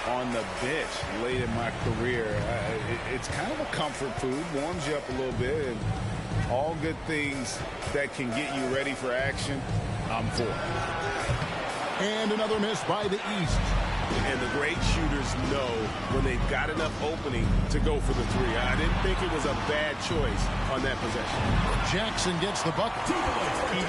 on the bench late in my career. It's kind of a comfort food, warms you up a little bit, and all good things that can get you ready for action, I'm for. And another miss by the East. And the great shooters know when they've got enough opening to go for the 3. I didn't think it was a bad choice on that possession. Jackson gets the bucket.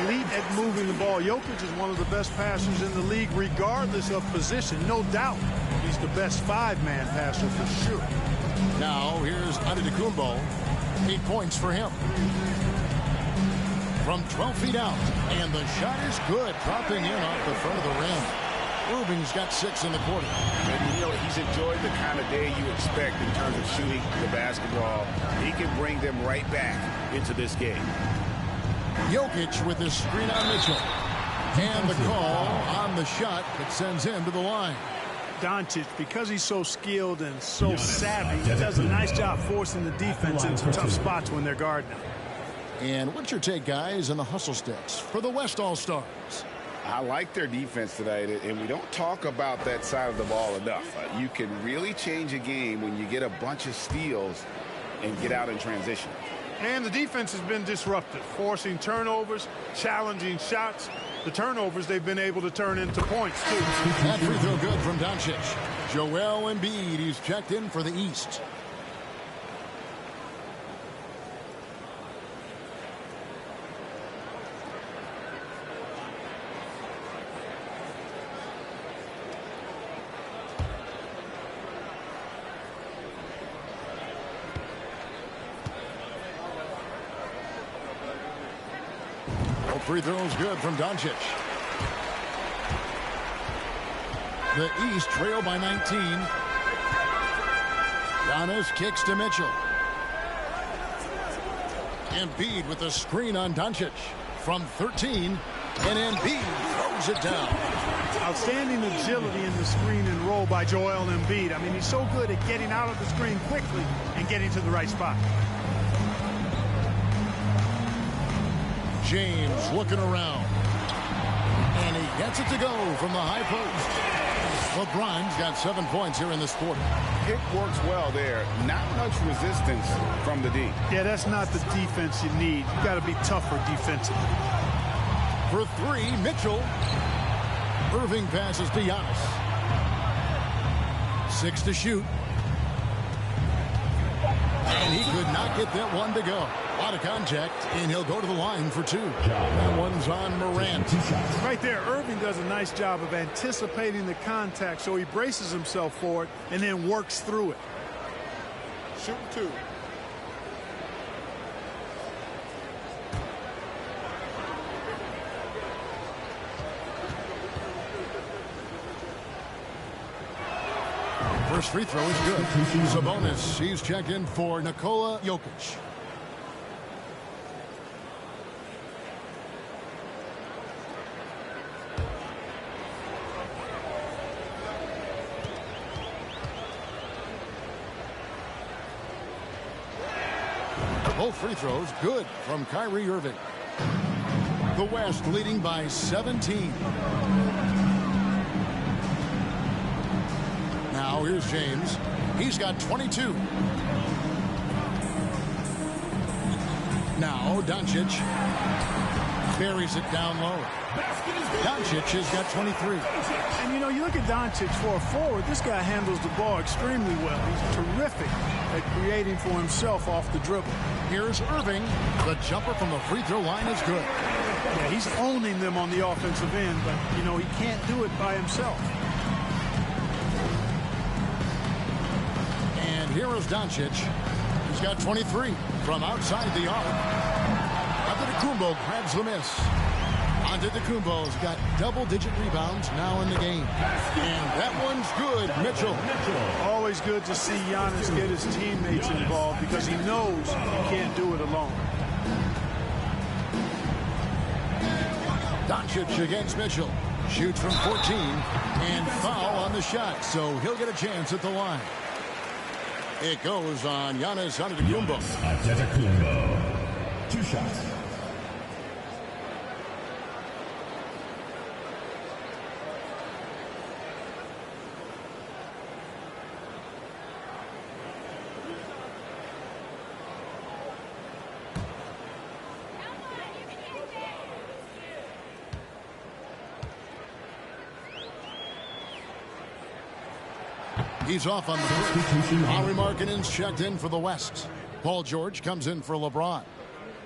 Elite at moving the ball. Jokic is one of the best passers in the league, regardless of position. No doubt he's the best 5-man passer for sure. Now here's Antetokounmpo. 8 points for him. From 12 feet out. And the shot is good. Dropping in off the front of the rim. Irving's got 6 in the quarter. And, you know, he's enjoyed the kind of day you expect in terms of shooting the basketball. He can bring them right back into this game. Jokic with his screen on Mitchell. And the call on the shot that sends him to the line. Doncic, because he's so skilled and so savvy, he does a nice job forcing the defense into tough spots when they're guarding him. And what's your take, guys, on the hustle stats for the West All-Stars? I like their defense tonight, and we don't talk about that side of the ball enough. You can really change a game when you get a bunch of steals and get out in transition. And the defense has been disruptive, forcing turnovers, challenging shots. The turnovers they've been able to turn into points, too. That free throw good from Doncic. Joel Embiid, he's checked in for the East. Free throws good from Doncic. The East trail by 19. Giannis kicks to Mitchell. Embiid with a screen on Doncic from 13. And Embiid throws it down. Outstanding agility in the screen and roll by Joel Embiid. I mean, he's so good at getting out of the screen quickly and getting to the right spot. James looking around. And he gets it to go from the high post. LeBron's got 7 points here in this quarter. Pick works well there. Not much resistance from the D. Yeah, that's not the defense you need. You got to be tougher defensively. For 3, Mitchell. Irving passes to Giannis. 6 to shoot. And he could not get that one to go. A lot of contact, and he'll go to the line for 2. That one's on Morant. Right there, Irving does a nice job of anticipating the contact, so he braces himself for it and then works through it. Shooting 2. First free throw is good. Sabonis, he's checked in for Nikola Jokic. Both free throws good from Kyrie Irving. The West leading by 17. Now here's James. He's got 22. Now Doncic. buries it down low. Doncic has got 23. And, you know, you look at Doncic for a forward, this guy handles the ball extremely well. He's terrific at creating for himself off the dribble. Here's Irving. The jumper from the free throw line is good. Yeah, he's owning them on the offensive end, but, you know, he can't do it by himself. And here is Doncic. He's got 23 from outside the arc. Antetokounmpo grabs the miss. Antetokounmpo's got double-digit rebounds now in the game. And that one's good. Mitchell. Always good to see Giannis get his teammates involved because he knows he can't do it alone. Doncic against Mitchell. Shoots from 14 and foul on the shot, so he'll get a chance at the line. It goes on Giannis Antetokounmpo. Antetokounmpo. 2 shots. He's off on the break. Lauri Markkanen's checked in for the West. Paul George comes in for LeBron.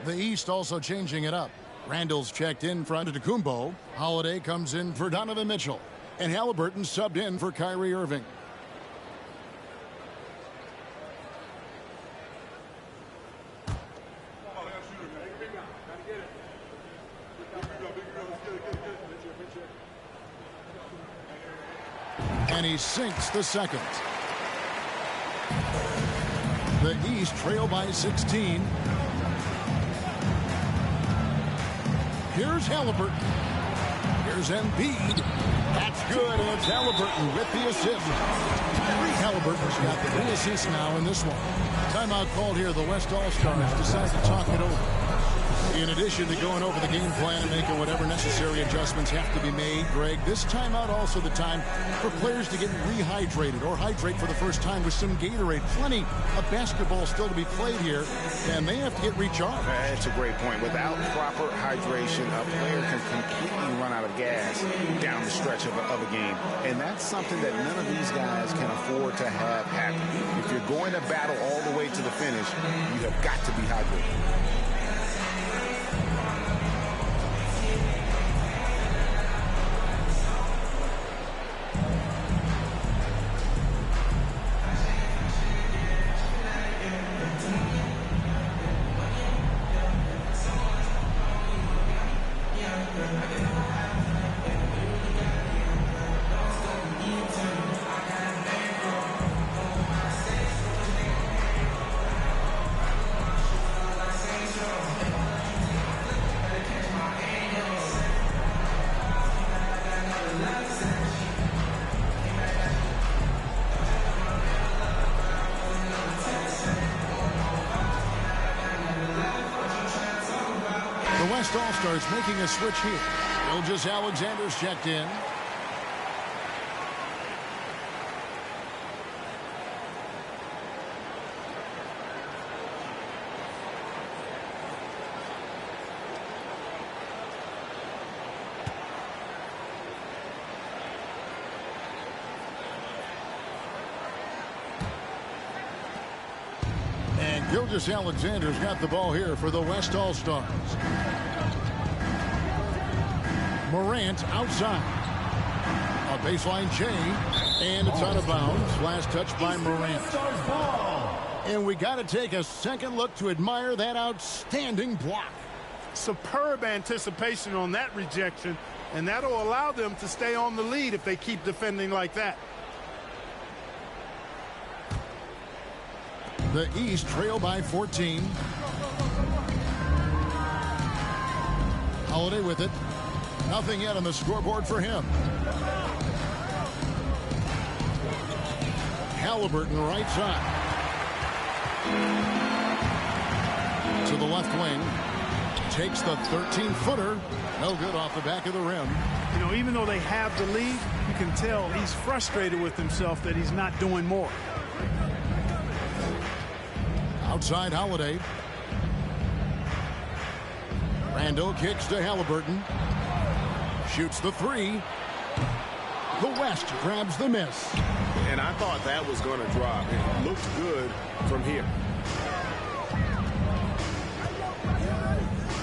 The East also changing it up. Randall's checked in for Antetokounmpo. Holiday comes in for Donovan Mitchell. And Halliburton subbed in for Kyrie Irving. And he sinks the second. The East trail by 16. Here's Halliburton. Here's Embiid. That's good, and it's Halliburton with the assist. Halliburton's got the 3 assists now in this one. Timeout called here. The West All-Stars decide to talk it over. In addition to going over the game plan and making whatever necessary adjustments have to be made, Greg, this timeout also the time for players to get rehydrated or hydrate for the first time with some Gatorade. Plenty of basketball still to be played here, and they have to get recharged. That's a great point. Without proper hydration, a player can completely run out of gas down the stretch of a game. And that's something that none of these guys can afford to have happen. If you're going to battle all the way to the finish, you have got to be hydrated. All-Stars making a switch here. Gilgeous-Alexander's checked in. And Gilgeous-Alexander's got the ball here for the West All-Stars. Morant outside. A baseline J, and it's out of bounds. Last touch by Morant. And we got to take a second look to admire that outstanding block. Superb anticipation on that rejection, and that'll allow them to stay on the lead if they keep defending like that. The East trail by 14. Holiday with it. Nothing yet on the scoreboard for him. Halliburton right side. To the left wing. Takes the 13-footer. No good off the back of the rim. You know, even though they have the lead, you can tell he's frustrated with himself that he's not doing more. Outside Holiday. Randall kicks to Halliburton. Shoots the three. The West grabs the miss. And I thought that was going to drop. It looked good from here.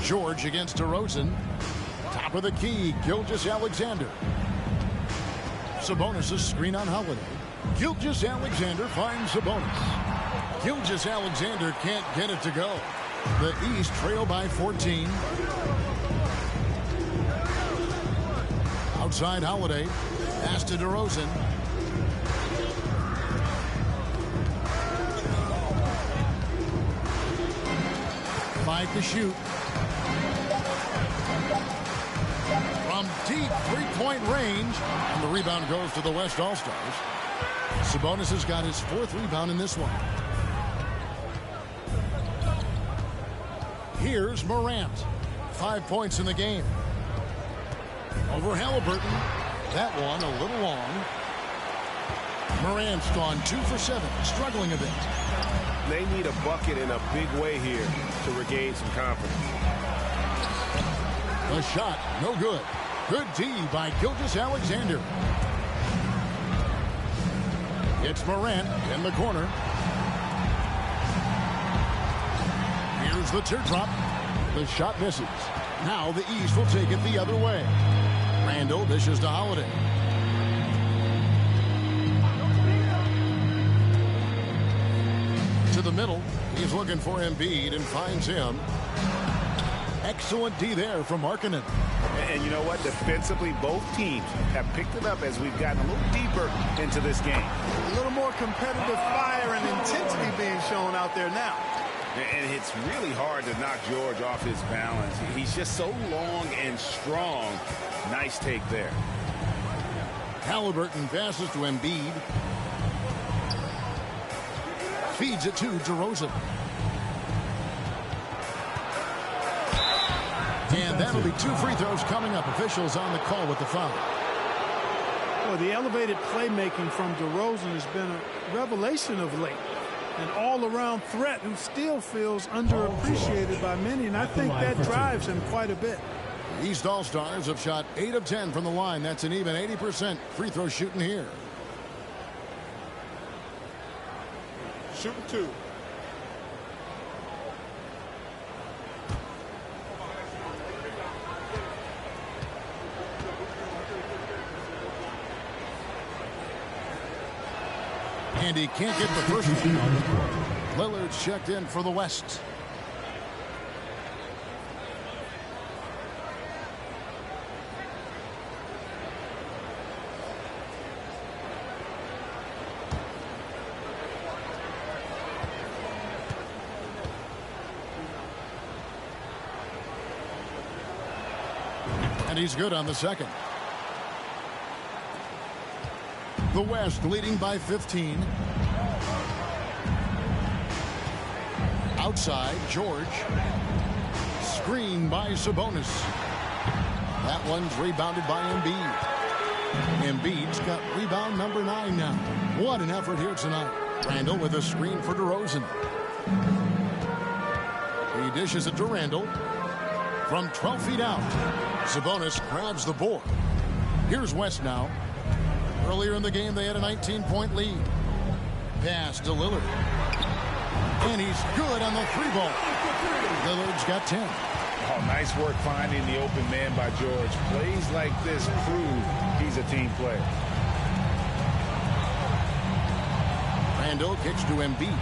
George against DeRozan. Top of the key, Gilgeous-Alexander. Sabonis' screen on Holiday. Gilgeous-Alexander finds Sabonis. Gilgeous-Alexander can't get it to go. The East trail by 14. Outside Holiday. Pass to DeRozan. Five to shoot. From deep three-point range. And the rebound goes to the West All-Stars. Sabonis has got his fourth rebound in this one. Here's Morant. 5 points in the game. Over Halliburton. That one a little long. Morant's gone 2 for 7. Struggling a bit. They need a bucket in a big way here to regain some confidence. The shot, no good. Good D by Gilgeous-Alexander. It's Morant in the corner. Here's the teardrop. The shot misses. Now the East will take it the other way. Randall dishes to Holiday. To the middle. He's looking for Embiid and finds him. Excellent D there from Markkanen. And you know what? Defensively, both teams have picked it up as we've gotten a little deeper into this game. A little more competitive fire and intensity being shown out there now. And it's really hard to knock George off his balance. He's just so long and strong. Nice take there. Halliburton passes to Embiid. Feeds it to DeRozan. And that'll be 2 free throws coming up. Officials on the call with the foul. Well, the elevated playmaking from DeRozan has been a revelation of late. An all-around threat who still feels underappreciated by many, and I think that drives him quite a bit. East All-Stars have shot 8 of 10 from the line. That's an even 80% free throw shooting here. Shooting 2. And he can't get the first one. Lillard's checked in for the West. And he's good on the second. The West leading by 15. Outside, George. Screen by Sabonis. That one's rebounded by Embiid. Embiid's got rebound number 9 now. What an effort here tonight. Randall with a screen for DeRozan. He dishes it to Randall. From 12 feet out, Sabonis grabs the board. Here's West now. Earlier in the game, they had a 19-point lead. Pass to Lillard. And he's good on the 3-ball. Lillard's got 10. Oh, nice work finding the open man by George. Plays like this prove he's a team player. Randall kicks to Embiid.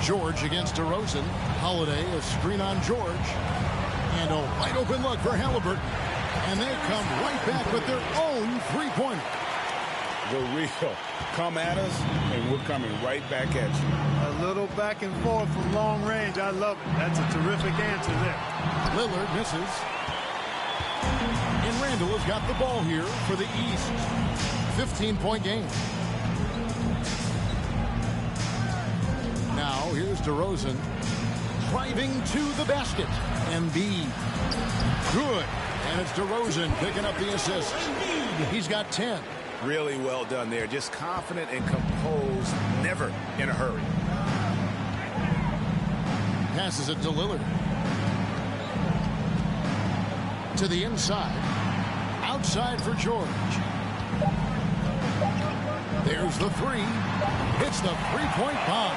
George against DeRozan. Holiday, a screen on George. And a wide open look for Halliburton. And they come right back with their own three-pointer. The real come at us, and we're coming right back at you. A little back and forth from long range. I love it. That's a terrific answer there. Lillard misses. And Randall has got the ball here for the East. 15-point game. Now here's DeRozan driving to the basket. Embiid. Good. And it's DeRozan picking up the assist. He's got 10. Really well done there. Just confident and composed. Never in a hurry. Passes it to Lillard. To the inside. Outside for George. There's the three. Hits the three-point bomb.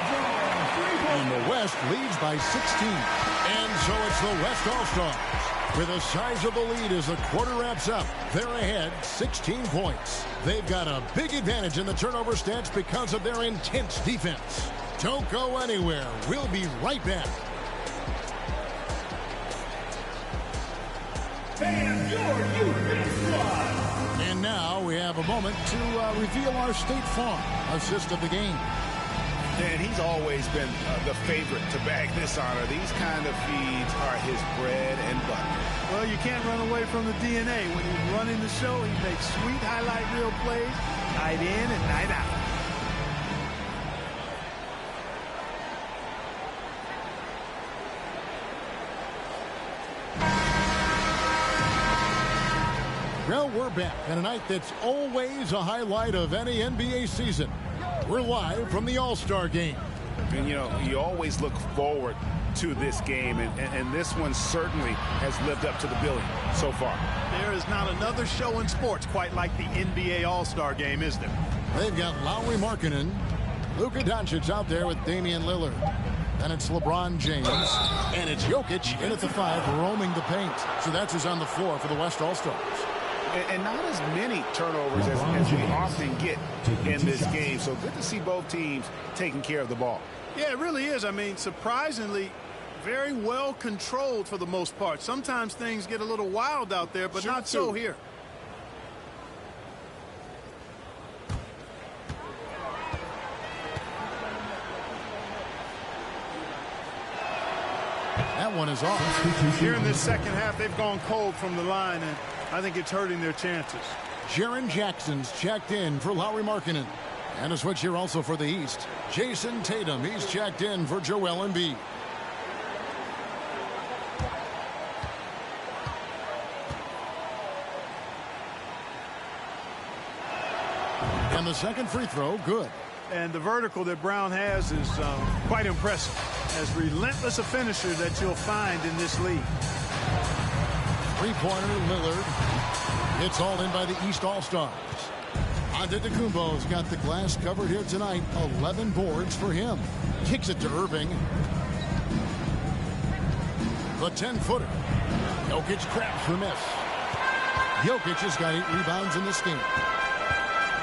And the West leads by 16. And so it's the West All-Stars with a sizable lead as the quarter wraps up. They're ahead 16 points. They've got a big advantage in the turnover stats because of their intense defense. Don't go anywhere. We'll be right back. And your youth squad. And now we have a moment to reveal our State Farm assist of the game. And he's always been the favorite to bag this honor. These kind of feeds are his bread and butter. Well, you can't run away from the DNA. When he's running the show, he makes sweet highlight reel plays night in and night out. Well, we're back in a night that's always a highlight of any NBA season. We're live from the All-Star game. And, you know, you always look forward to this game, and this one certainly has lived up to the billing so far. There is not another show in sports quite like the NBA All-Star game, is there? They've got Lowry Markkanen, Luka Doncic out there with Damian Lillard. Then it's LeBron James, and it's Jokic in at the 5, roaming the paint. So that's who's on the floor for the West All-Stars. And not as many turnovers as we often get in this game. So good to see both teams taking care of the ball. Yeah, it really is. I mean, surprisingly, very well controlled for the most part. Sometimes things get a little wild out there, but not so here. That one is off. Here in this second half, they've gone cold from the line, and I think it's hurting their chances. Jaren Jackson's checked in for Lowry Markkanen. And a switch here also for the East. Jason Tatum, he's checked in for Joel Embiid. And the second free throw, good. And the vertical that Brown has is quite impressive. As relentless a finisher that you'll find in this league. Three-pointer, Lillard. It's all in by the East All-Stars. Antetokounmpo's got the glass covered here tonight. 11 boards for him. Kicks it to Irving. The 10-footer. Jokic grabs for miss. Jokic has got 8 rebounds in this game.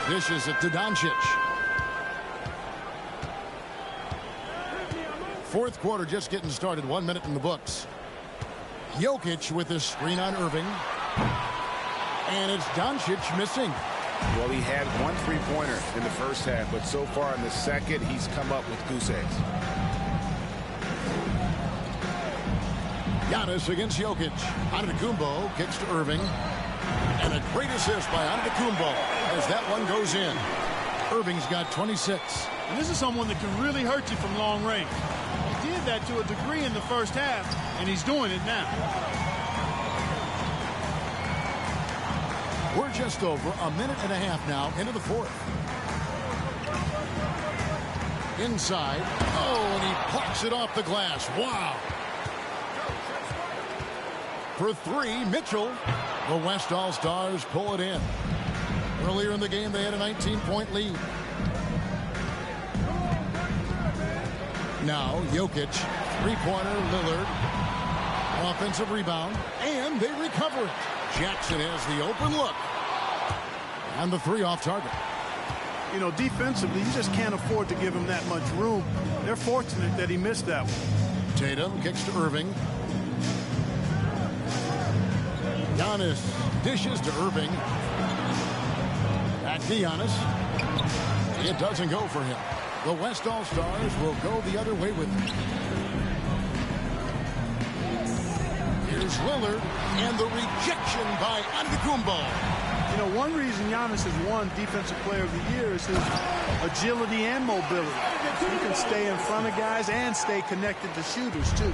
Dishes it to Doncic. Fourth quarter just getting started. 1 minute in the books. Jokic with a screen on Irving. And it's Doncic missing. Well, he had 1 three-pointer in the first half, but so far in the second, he's come up with goose eggs. Giannis against Jokic. Antetokounmpo kicks to Irving. And a great assist by Antetokounmpo as that one goes in. Irving's got 26. And this is someone that can really hurt you from long range. He did that to a degree in the first half, and he's doing it now. We're just over a minute and a half now into the fourth. Inside. Oh, and he plucks it off the glass. Wow. For 3, Mitchell. The West All-Stars pull it in. Earlier in the game, they had a 19-point lead. Now, Jokic, three-pointer, Lillard. Offensive rebound, and they recover it. Jackson has the open look. And the 3 off target. You know, defensively, you just can't afford to give him that much room. They're fortunate that he missed that one. Tatum kicks to Irving. Giannis dishes to Irving. Back to Giannis. It doesn't go for him. The West All-Stars will go the other way with it. Here's Lillard, and the rejection by Antetokounmpo. You know, one reason Giannis has won Defensive Player of the Year is his agility and mobility. He can stay in front of guys and stay connected to shooters, too.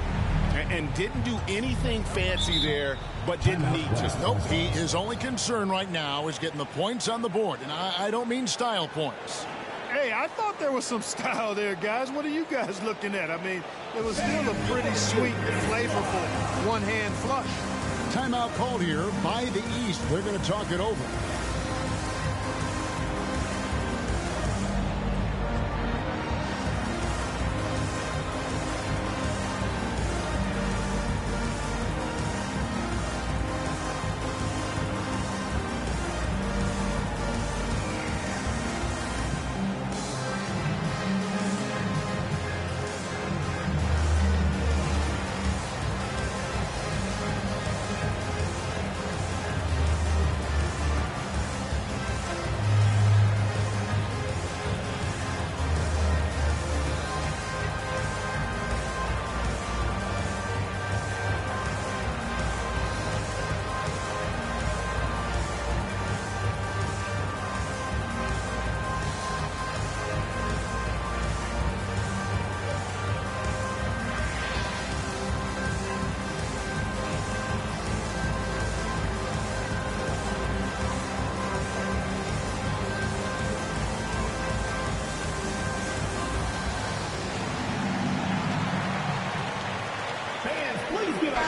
And didn't do anything fancy there, but didn't need to. Nope, his only concern right now is getting the points on the board. And I don't mean style points. Hey, I thought there was some style there, guys. What are you guys looking at? I mean, it was still a pretty sweet, flavorful one-hand flush. Timeout called here by the East. They're going to talk it over.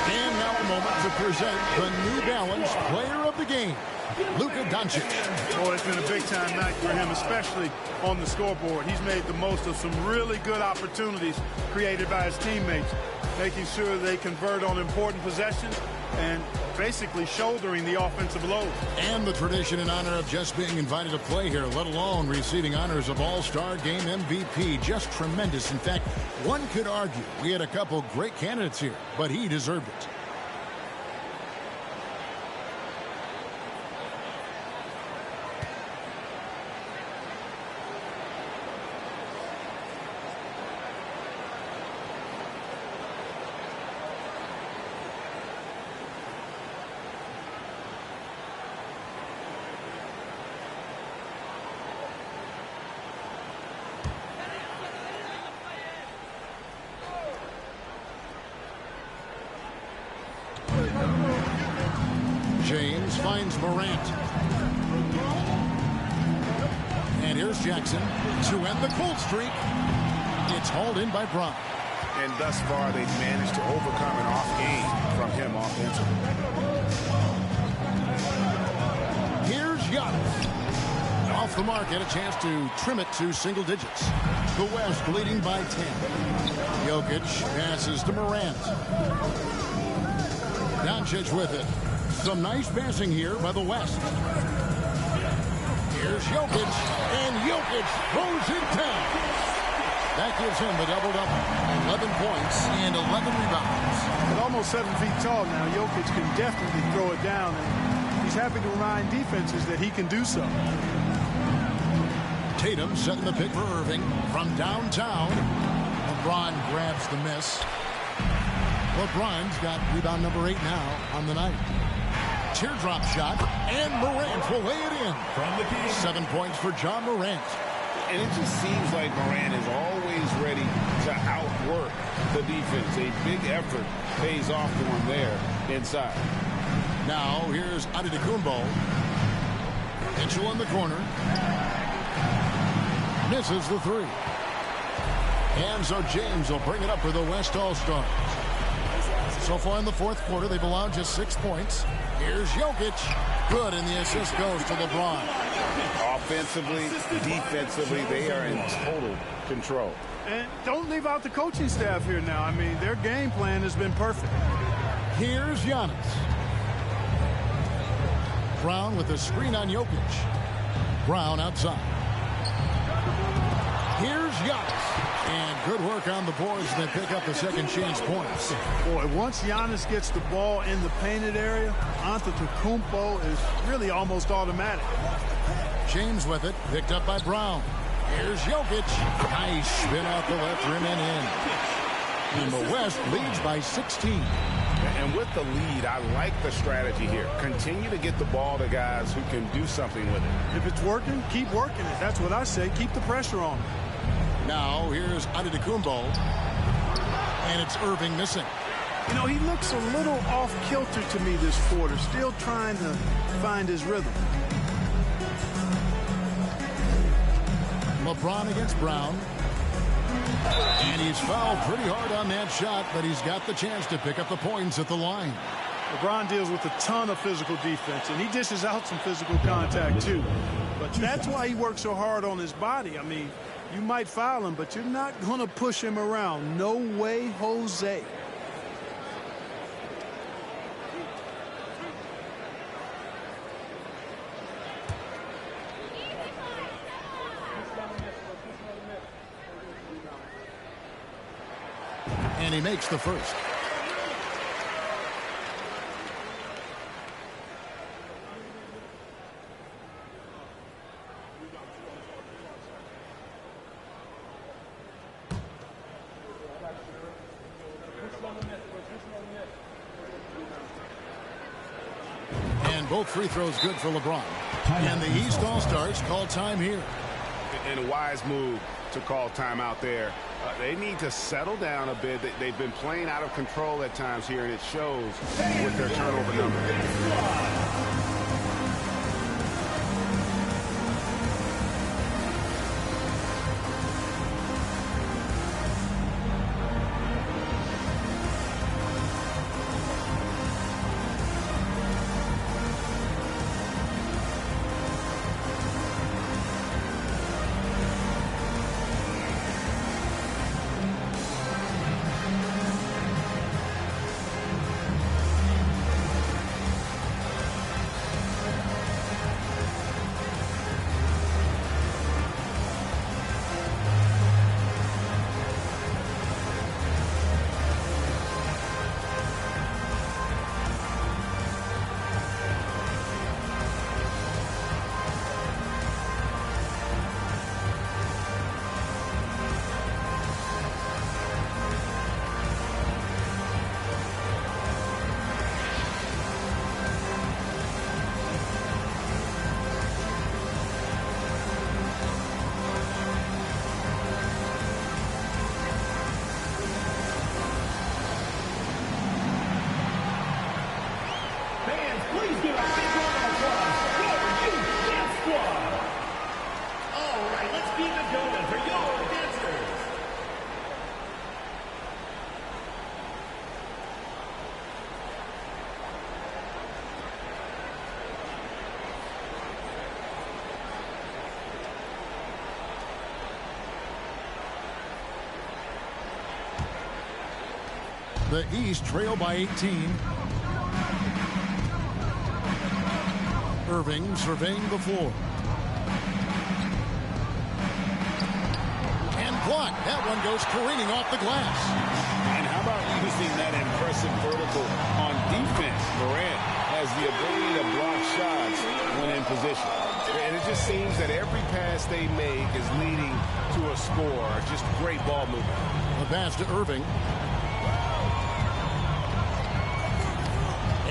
And now a moment to present the New Balance Player of the Game, Luka Doncic. Boy, it's been a big-time night for him, especially on the scoreboard. He's made the most of some really good opportunities created by his teammates, making sure they convert on important possessions and basically shouldering the offensive load. And the tradition in honor of just being invited to play here, let alone receiving honors of All-Star Game MVP. Just tremendous. In fact, one could argue we had a couple great candidates here, but he deserved it. James finds Morant. And here's Jackson to end the cold streak. It's hauled in by Bron. And thus far, they've managed to overcome an off game from him offensively. Here's Giannis. Off the mark, and a chance to trim it to single digits. The West leading by 10. Jokic passes to Morant. Doncic with it. Some nice passing here by the West. Here's Jokic, and Jokic throws it down. That gives him the double-double. 11 points and 11 rebounds. At almost 7 feet tall now, Jokic can definitely throw it down, and he's happy to remind defenses that he can do so. Tatum setting the pick for Irving from downtown. LeBron grabs the miss. LeBron's got rebound number 8 now on the night. Teardrop shot, and Morant will lay it in. From the key. 7 points for John Morant. And it just seems like Morant is always ready to outwork the defense. A big effort pays off to him there inside. Now here's Antetokounmpo. Mitchell in the corner. Misses the three. And so James will bring it up for the West All-Stars. So far in the fourth quarter, they've allowed just 6 points. Here's Jokic. Good, and the assist goes to LeBron. Offensively, defensively, they are in total control. And don't leave out the coaching staff here now. I mean, their game plan has been perfect. Here's Giannis. Brown with a screen on Jokic. Brown outside. Here's Giannis. And good work on the boards. They pick up the second chance points. Boy, once Giannis gets the ball in the painted area, Antetokounmpo is really almost automatic. James with it. Picked up by Brown. Here's Jokic. Nice spin out the left rim and in. And the West leads by 16. And with the lead, I like the strategy here. Continue to get the ball to guys who can do something with it. If it's working, keep working it. That's what I say. Keep the pressure on. Now here's Antetokounmpo. And it's Irving missing. You know, he looks a little off-kilter to me this quarter. Still trying to find his rhythm. LeBron against Brown. And he's fouled pretty hard on that shot, but he's got the chance to pick up the points at the line. LeBron deals with a ton of physical defense, and he dishes out some physical contact too. But that's why he works so hard on his body. I mean, you might foul him, but you're not going to push him around. No way, Jose. And he makes the first. And both free throws good for LeBron. And the East All-Stars call time here. And a wise move to call time out there. They need to settle down a bit. They've been playing out of control at times here, and it shows with their turnover number. The East trail by 18. Irving surveying the floor. And blocked. That one goes careening off the glass. And how about using that impressive vertical on defense? Morant has the ability to block shots when in position. And it just seems that every pass they make is leading to a score. Just great ball movement. The pass to Irving.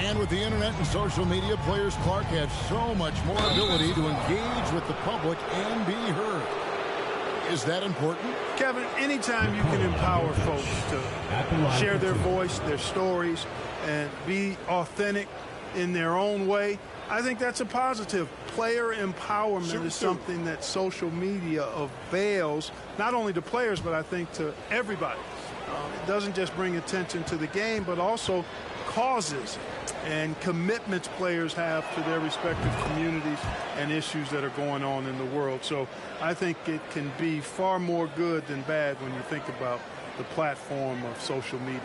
And with the internet and social media, players Clark have so much more ability to engage with the public and be heard. Is that important? Kevin, anytime you can empower folks to share their voice, their stories, and be authentic in their own way, I think that's a positive. Player empowerment is something that social media avails, not only to players, but I think to everybody. It doesn't just bring attention to the game, but also causes and commitments players have to their respective communities and issues that are going on in the world. So I think it can be far more good than bad when you think about the platform of social media.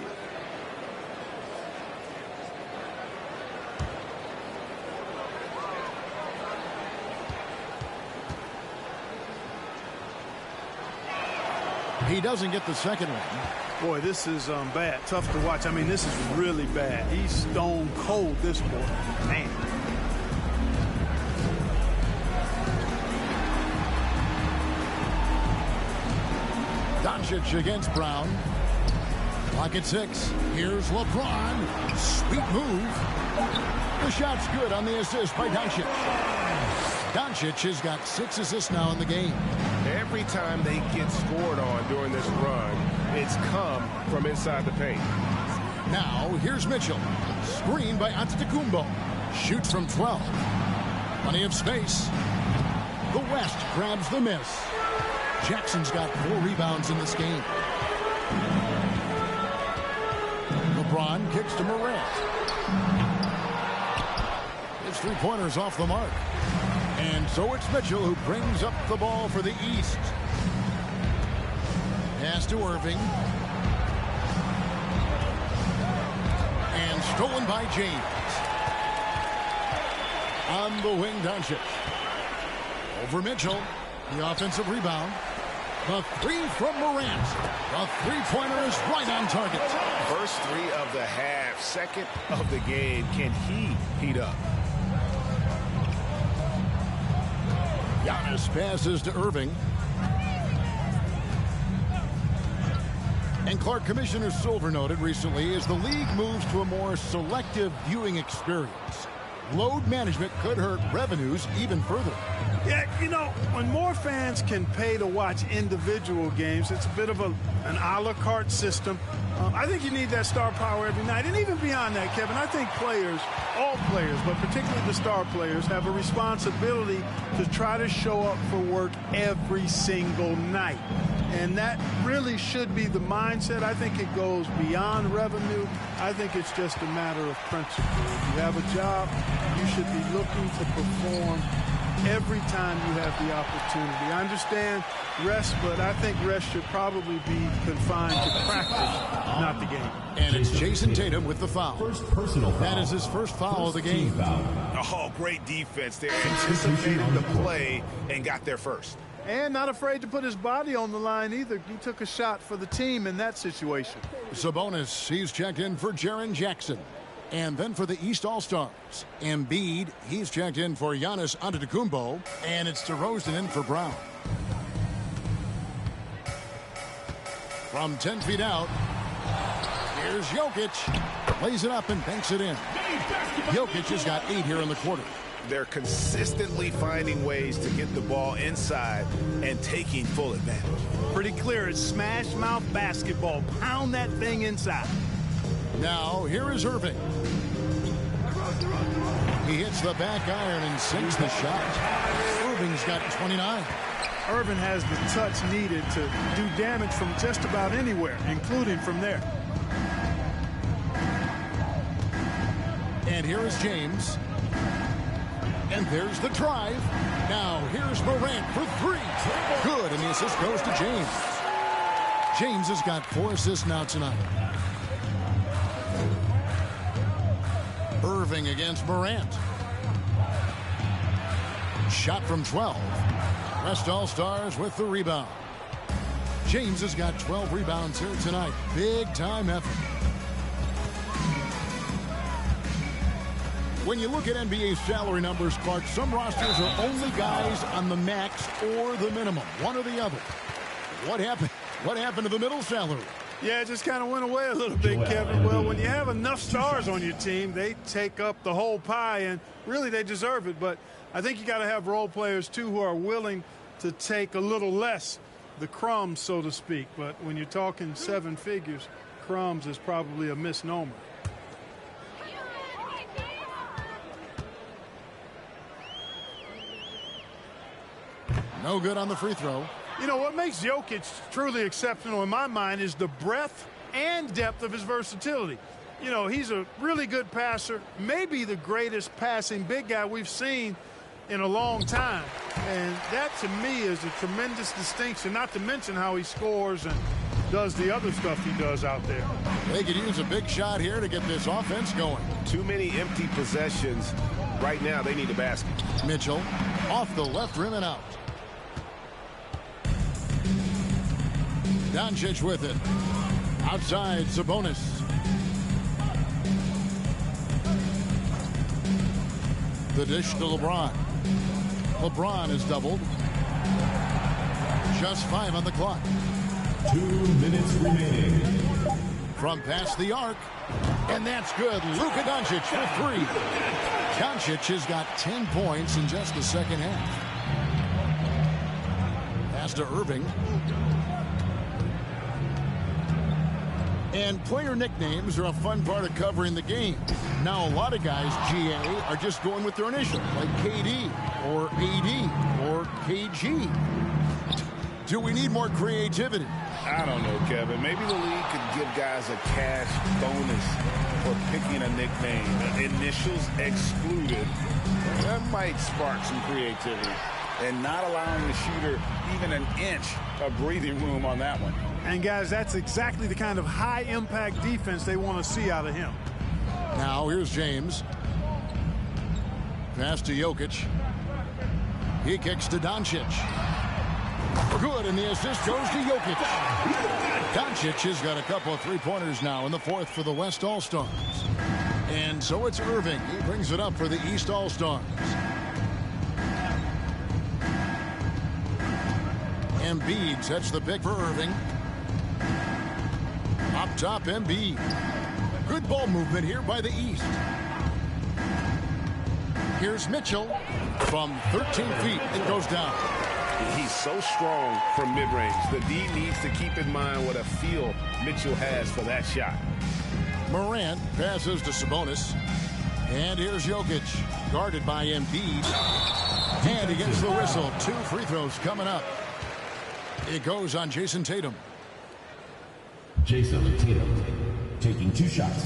He doesn't get the second one. Boy, this is bad. Tough to watch. I mean, this is really bad. He's stone cold, this boy. Man. Doncic against Brown. Clock at 6. Here's LeBron. Sweet move. The shot's good on the assist by Doncic. Doncic has got 6 assists now in the game. Every time they get scored on during this run, it's come from inside the paint. Now, here's Mitchell. Screen by Antetokounmpo. Shoots from 12. Plenty of space. The West grabs the miss. Jackson's got 4 rebounds in this game. LeBron kicks to Morant. His three-pointer's off the mark. And so it's Mitchell who brings up the ball for the East. Pass to Irving. And stolen by James. On the wing, Doncic. Over Mitchell. The offensive rebound. The three from Morant. The three-pointer is right on target. First 3 of the half, second of the game. Can he heat up? Giannis passes to Irving. And Clark, Commissioner Silver noted recently as the league moves to a more selective viewing experience, load management could hurt revenues even further. Yeah, you know, when more fans can pay to watch individual games, it's a bit of an a la carte system. I think you need that star power every night. And even beyond that, Kevin, I think players, all players, but particularly the star players, have a responsibility to try to show up for work every single night. And that really should be the mindset. I think it goes beyond revenue. I think it's just a matter of principle. If you have a job, you should be looking to perform every time you have the opportunity. I understand rest, but I think rest should probably be confined to practice, not the game. And it's Jason Tatum with the foul. That is his first foul of the game. Oh, great defense there. Anticipated the play and got there first. And not afraid to put his body on the line either. He took a shot for the team in that situation. Sabonis, he's checked in for Jaren Jackson. And then for the East All-Stars, Embiid, he's checked in for Giannis Antetokounmpo. And it's DeRozan in for Brown. From 10 feet out, here's Jokic. Lays it up and banks it in. Jokic has got 8 here in the quarter. They're consistently finding ways to get the ball inside and taking full advantage. Pretty clear. It's smash mouth basketball. Pound that thing inside. Now, here is Irving. He hits the back iron and sinks the shot. Irving's got 29. Irving has the touch needed to do damage from just about anywhere, including from there. And here is James. And there's the drive. Now, here's Morant for 3. Good, and the assist goes to James. James has got 4 assists now tonight. Irving against Morant. Shot from 12. West All-Stars with the rebound. James has got 12 rebounds here tonight. Big time effort. When you look at NBA salary numbers, Clark, some rosters are only guys on the max or the minimum, one or the other. What happened? What happened to the middle salary? Yeah, it just kind of went away a little bit, Kevin. Well, when you have enough stars on your team, they take up the whole pie, and really they deserve it. But I think you got to have role players, too, who are willing to take a little less, the crumbs, so to speak. But when you're talking 7 figures, crumbs is probably a misnomer. No good on the free throw. You know, what makes Jokic truly exceptional in my mind is the breadth and depth of his versatility. You know, he's a really good passer, maybe the greatest passing big guy we've seen in a long time. And that, to me, is a tremendous distinction, not to mention how he scores and does the other stuff he does out there. They could use a big shot here to get this offense going. Too many empty possessions. Right now, they need a basket. Mitchell off the left rim and out. Doncic with it. Outside, Sabonis. The dish to LeBron. LeBron is doubled. Just 5 on the clock. 2 minutes remaining. From past the arc. And that's good. Luka Doncic for 3. Doncic has got 10 points in just the second half. Pass to Irving. And player nicknames are a fun part of covering the game. Now, a lot of guys, GA, are just going with their initials, like KD or AD or KG. Do we need more creativity? I don't know, Kevin. Maybe the league could give guys a cash bonus for picking a nickname. Initials excluded. That might spark some creativity. And not allowing the shooter even an inch of breathing room on that one. And, guys, that's exactly the kind of high-impact defense they want to see out of him. Now, here's James. Pass to Jokic. He kicks to Doncic. Good, and the assist goes to Jokic. Doncic has got a couple of three-pointers now in the fourth for the West All-Stars. And so it's Irving. He brings it up for the East All-Stars. Embiid sets the pick for Irving. Up top, Embiid. Good ball movement here by the East. Here's Mitchell from 13 feet. It goes down. He's so strong from mid-range. The D needs to keep in mind what a feel Mitchell has for that shot. Morant passes to Sabonis. And here's Jokic, guarded by Embiid. And he gets the whistle. 2 free throws coming up. It goes on Jason Tatum. Jason Tatum taking 2 shots.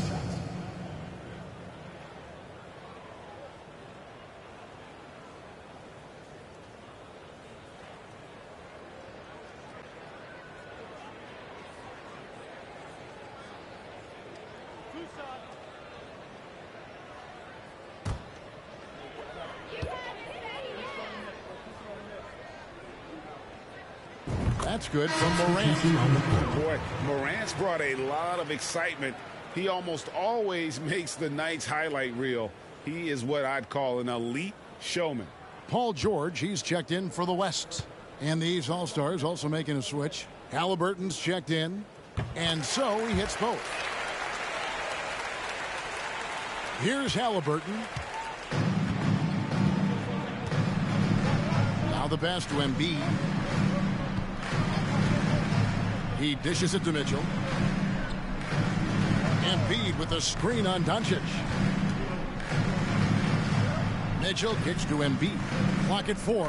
That's good from Morant. Boy, Morant's brought a lot of excitement. He almost always makes the night's highlight reel. He is what I'd call an elite showman. Paul George, he's checked in for the West. And these All-Stars also making a switch. Halliburton's checked in. And so he hits both. Here's Halliburton. Now the pass to Embiid. He dishes it to Mitchell. Embiid with a screen on Doncic. Mitchell kicks to Embiid. Clock at 4.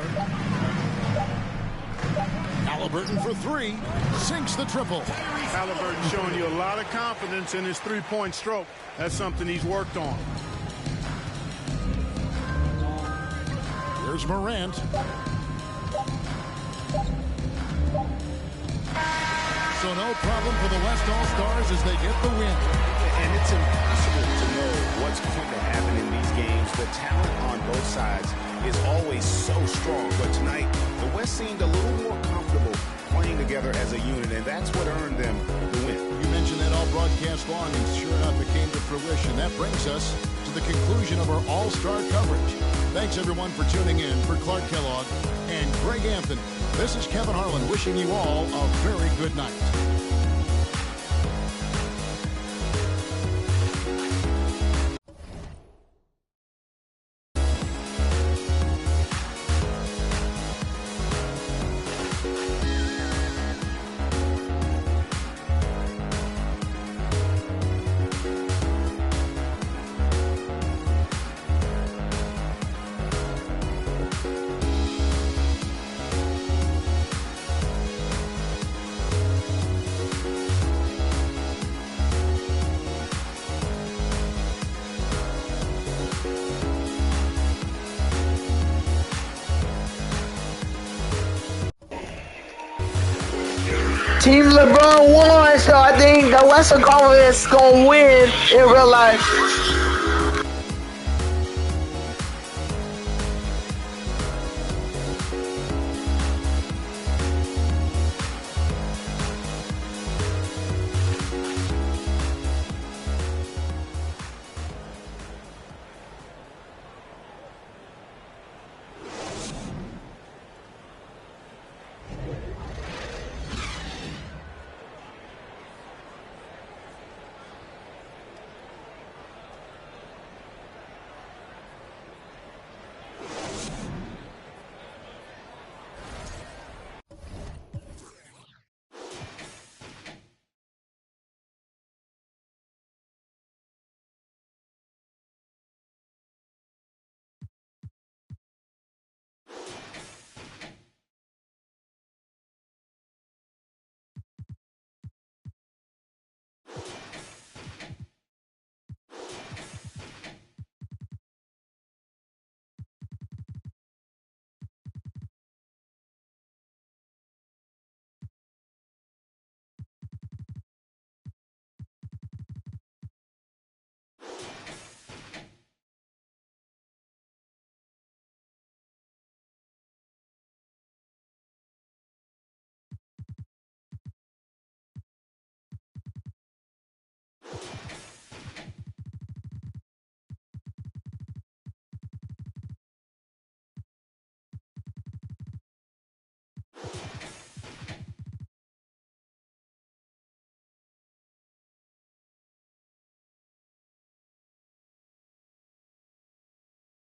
Halliburton for 3. Sinks the triple. Halliburton showing you a lot of confidence in his three-point stroke. That's something he's worked on. Here's Morant. So no problem for the West All-Stars as they get the win. And it's impossible to know what's going to happen in these games. The talent on both sides is always so strong. But tonight, the West seemed a little more comfortable playing together as a unit, and that's what earned them the win. You mentioned that all broadcast long, and sure enough, it came to fruition. That brings us to the conclusion of our All-Star coverage. Thanks, everyone, for tuning in. For Clark Kellogg and Greg Anthony, this is Kevin Harlan wishing you all a very good night. Team LeBron won, so I think the Western Conference is going to win in real life.